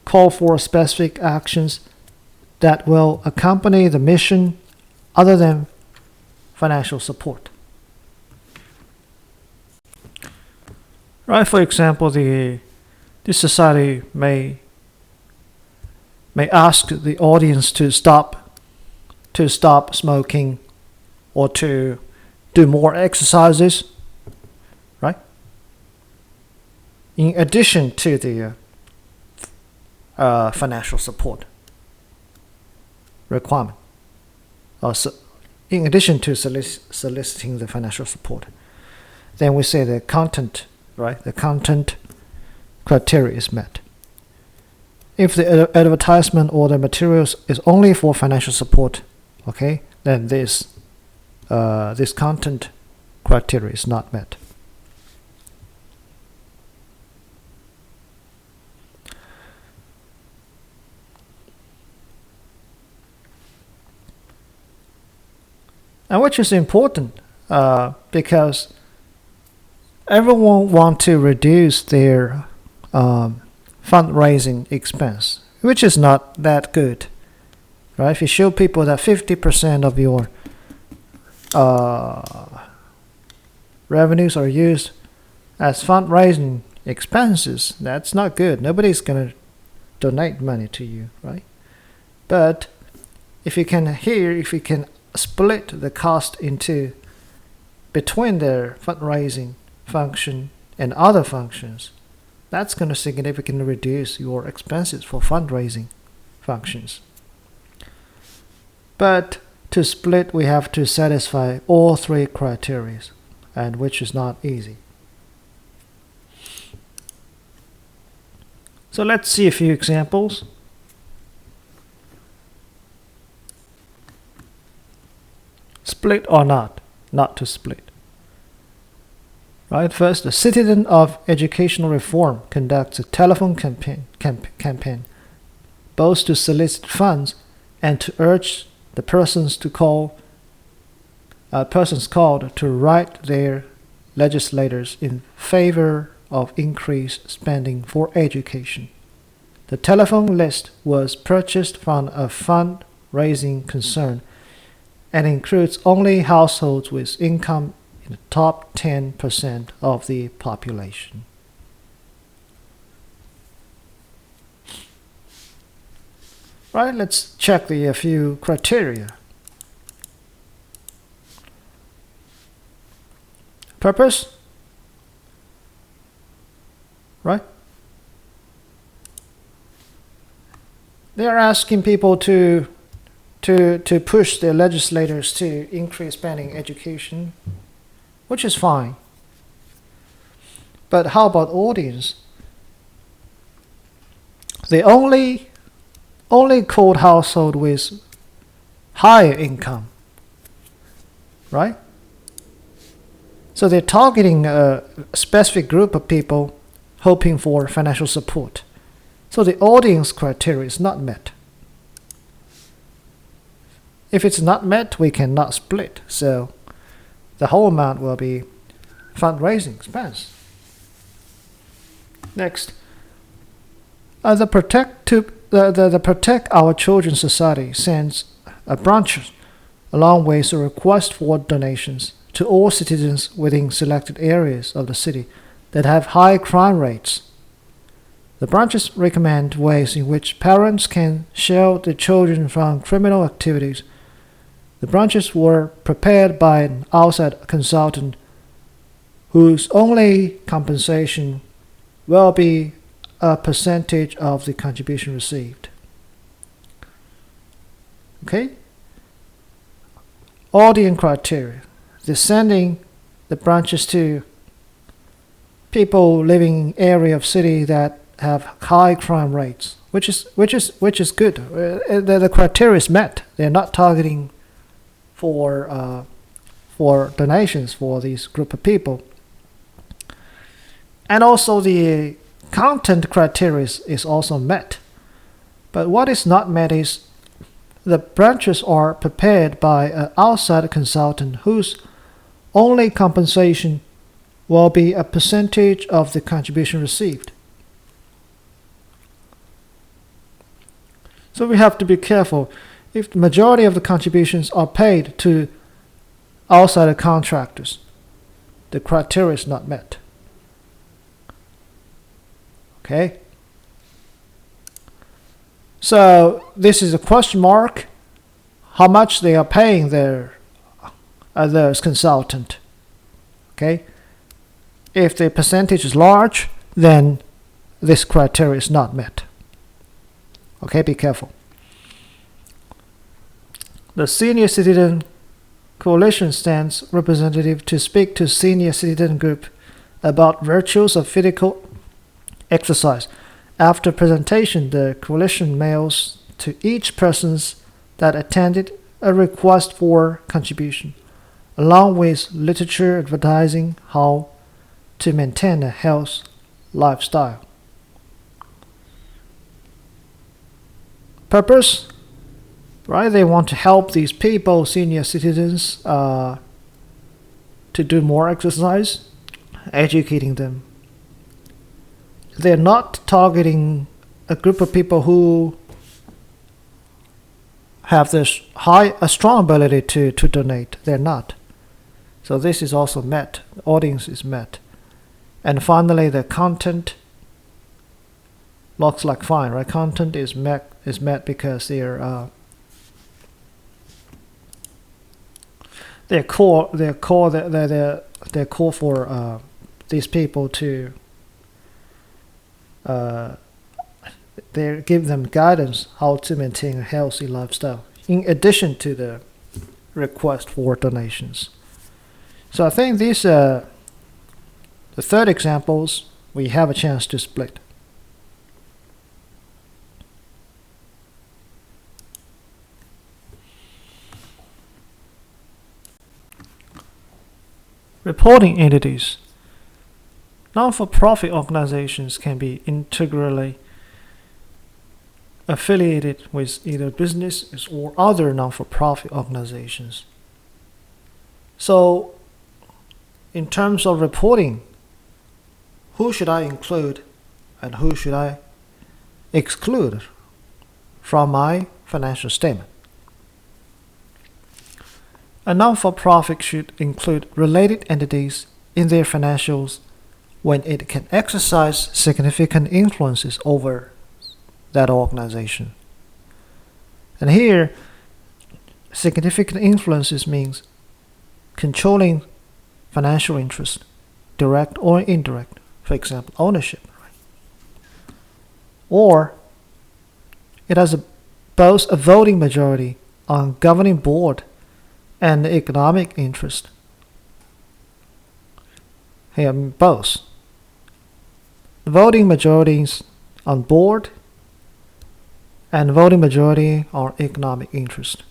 call for specific actions that will accompany the mission other than financial support? Right, for example, this society may ask the audience to stop smoking or to do more exercises, right? In addition to the financial support requirement, or in addition to soliciting the financial support, then we say the content, right? The content criteria is met. If the advertisement or the materials is only for financial support, okay, then this content criteria is not met. And which is important because everyone wants to reduce their fundraising expense, which is not that good, right? If you show people that 50% of your revenues are used as fundraising expenses, that's not good. Nobody's going to donate money to you, right? But if you can split the cost into between their fundraising function and other functions, that's going to significantly reduce your expenses for fundraising functions. But to split, we have to satisfy all three criteria, and which is not easy. So let's see a few examples. Split or not? Not to split. Right. First, the Citizen of Educational Reform conducts a telephone campaign, both to solicit funds and to urge the persons called to write their legislators in favor of increased spending for education. The telephone list was purchased from a fund-raising concern and includes only households with income in the top 10% of the population. Right, let's check a few criteria. Purpose, right? They are asking people to push their legislators to increase spending education, which is fine. But how about audience? They only called household with higher income, right? So they're targeting a specific group of people hoping for financial support. So the audience criteria is not met. If it's not met, we cannot split. So the whole amount will be fundraising expense. Next, the Protect Our Children Society sends a branch along with a request for donations to all citizens within selected areas of the city that have high crime rates. The branches recommend ways in which parents can shield their children from criminal activities. The branches were prepared by an outside consultant whose only compensation will be a percentage of the contribution received. Okay? Audience criteria. They're sending the branches to people living in area of city that have high crime rates, which is good. The criteria is met. They're not targeting for donations for this group of people. And also the content criteria is also met. But what is not met is the branches are prepared by an outside consultant whose only compensation will be a percentage of the contribution received. So we have to be careful. If the majority of the contributions are paid to outside contractors, the criteria is not met. Okay? So this is a question mark. How much they are paying their consultant. Okay? If the percentage is large, then this criteria is not met. Okay, be careful. The Senior Citizen Coalition stands representative to speak to senior citizen group about virtues of physical exercise. After presentation, the coalition mails to each person that attended a request for contribution, along with literature advertising how to maintain a healthy lifestyle. Purpose, right? They want to help these people, senior citizens, to do more exercise, educating them. They're not targeting a group of people who have a strong ability to donate. They're not. So this is also met. The audience is met. And finally, the content looks like fine, right? Content is met because they're core for these people to they give them guidance how to maintain a healthy lifestyle in addition to the request for donations. So I think these the third examples we have a chance to split. Reporting entities. Non-for-profit organizations can be integrally affiliated with either businesses or other non-for-profit organizations. So, in terms of reporting, who should I include and who should I exclude from my financial statement? A non-for-profit should include related entities in their financials when it can exercise significant influences over that organization. And here, significant influences means controlling financial interest, direct or indirect, for example, ownership. Or it has both a voting majority on governing board and economic interest. Here, both. The voting majorities on board and voting majority on economic interest.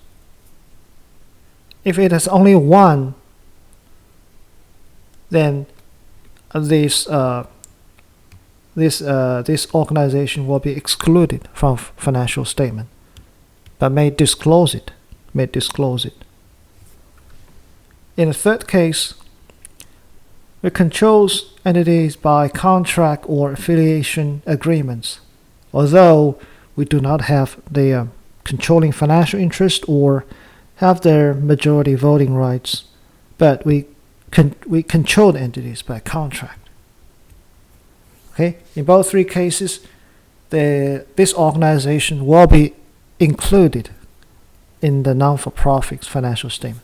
If it has only one, then this organization will be excluded from financial statement, but may disclose it. In the third case, it controls entities by contract or affiliation agreements, although we do not have the controlling financial interest or have their majority voting rights, but we control the entities by contract. Okay, in both three cases, this organization will be included in the non-for-profit financial statement.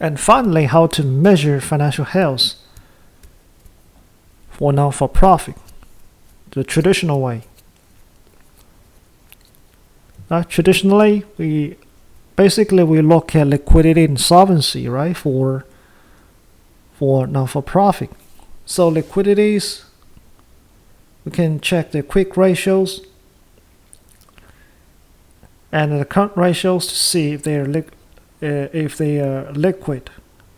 And finally, how to measure financial health for non-for-profit, the traditional way. Traditionally, we look at liquidity and solvency, right, for non-for-profit. So liquidities, we can check the quick ratios and the current ratios to see if they are liquid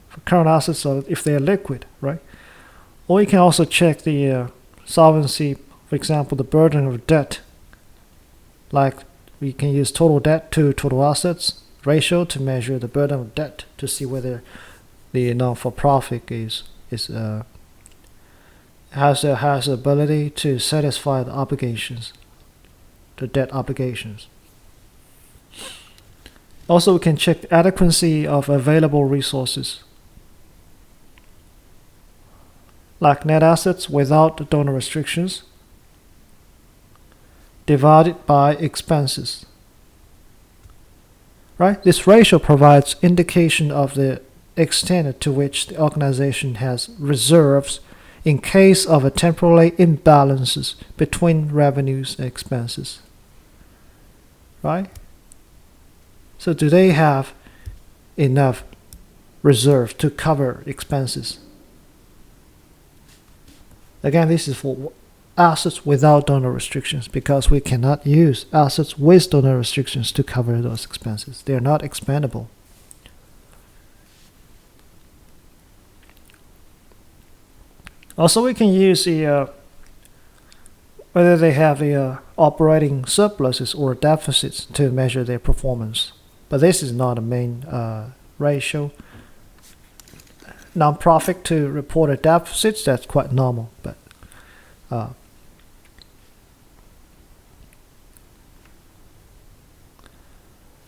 for current assets, or if they are liquid, right? Or you can also check the solvency, for example, the burden of debt. Like we can use total debt to total assets ratio to measure the burden of debt to see whether the non-for-profit has the ability to satisfy the obligations, the debt obligations. Also, we can check the adequacy of available resources, like net assets without donor restrictions, divided by expenses. Right? This ratio provides indication of the extent to which the organization has reserves in case of a temporary imbalances between revenues and expenses. Right? So do they have enough reserve to cover expenses? Again, this is for assets without donor restrictions, because we cannot use assets with donor restrictions to cover those expenses. They are not expendable. Also, we can use whether they have operating surpluses or deficits to measure their performance. But this is not a main ratio. Non-profit to report a deficit, that's quite normal. But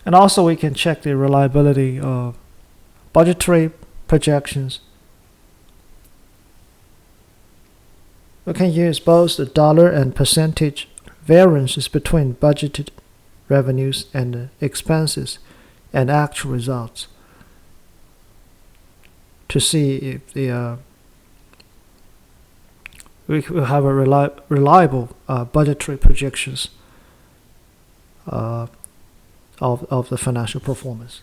and also we can check the reliability of budgetary projections. We can use both the dollar and percentage variances between budgeted revenues and expenses and actual results to see if the we will have a reliable budgetary projections of the financial performance.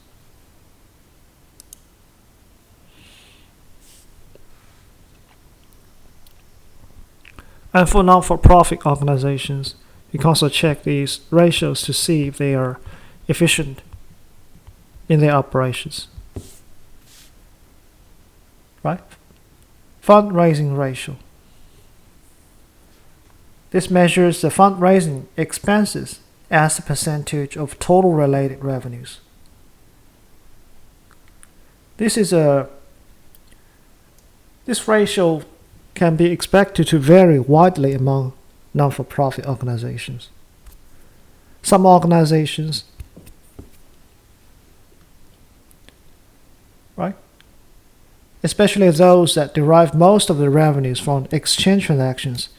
And for non-for-profit organizations, you can also check these ratios to see if they are efficient in their operations. Right? Fundraising ratio. This measures the fundraising expenses as a percentage of total related revenues. This ratio can be expected to vary widely among non-for-profit organizations. Some organizations, right, especially those that derive most of the revenues from exchange transactions,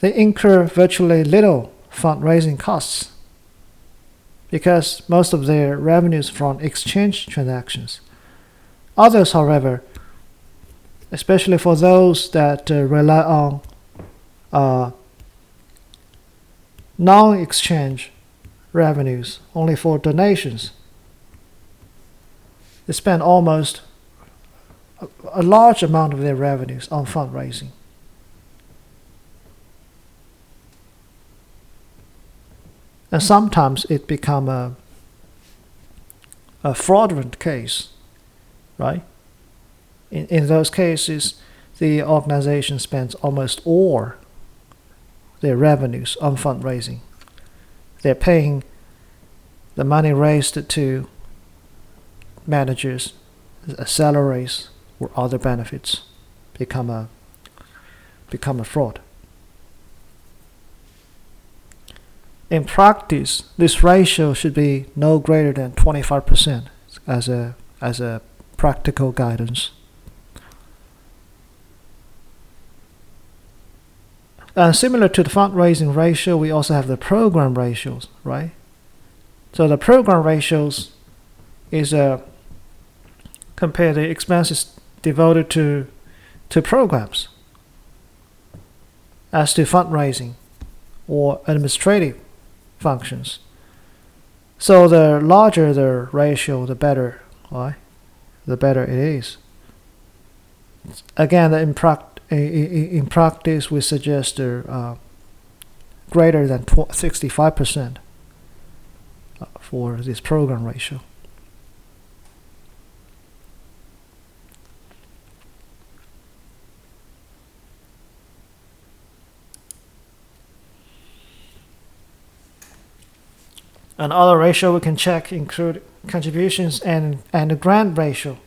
they incur virtually little fundraising costs because most of their revenues from exchange transactions. Others, however, especially for those that rely on non-exchange revenues only for donations, they spend almost a large amount of their revenues on fundraising. And sometimes it becomes a fraudulent case, right? In those cases, the organization spends almost all their revenues on fundraising. They're paying the money raised to managers, salaries, or other benefits. Become a fraud. In practice, this ratio should be no greater than 25% as a practical guidance. And similar to the fundraising ratio, we also have the program ratios, right? So the program ratios is compare the expenses devoted to programs as to fundraising or administrative functions. So the larger the ratio, the better, right? The better it is. Again, in practice, we suggest greater than 65% for this program ratio. Another ratio we can check include contributions and the grant ratio.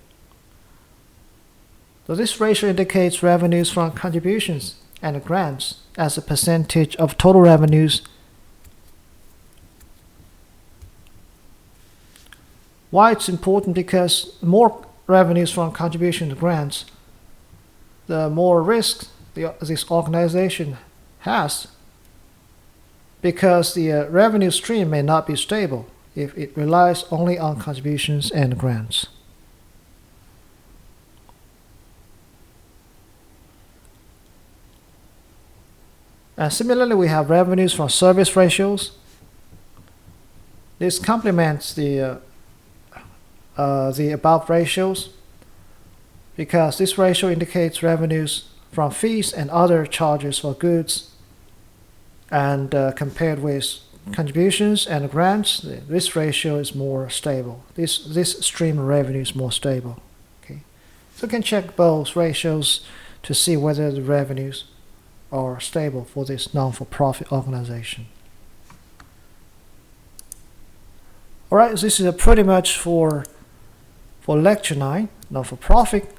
So this ratio indicates revenues from contributions and grants as a percentage of total revenues. Why it's important? Because more revenues from contributions and grants, the more risk this organization has, because the revenue stream may not be stable if it relies only on contributions and grants. And similarly, we have revenues from service ratios. This complements the above ratios because this ratio indicates revenues from fees and other charges for goods, and compared with contributions and grants, this ratio is more stable. This stream of revenue is more stable. Okay, so you can check both ratios to see whether the revenues are stable for this non-for-profit organization. Alright, so this is pretty much for lecture 9, non-for-profit.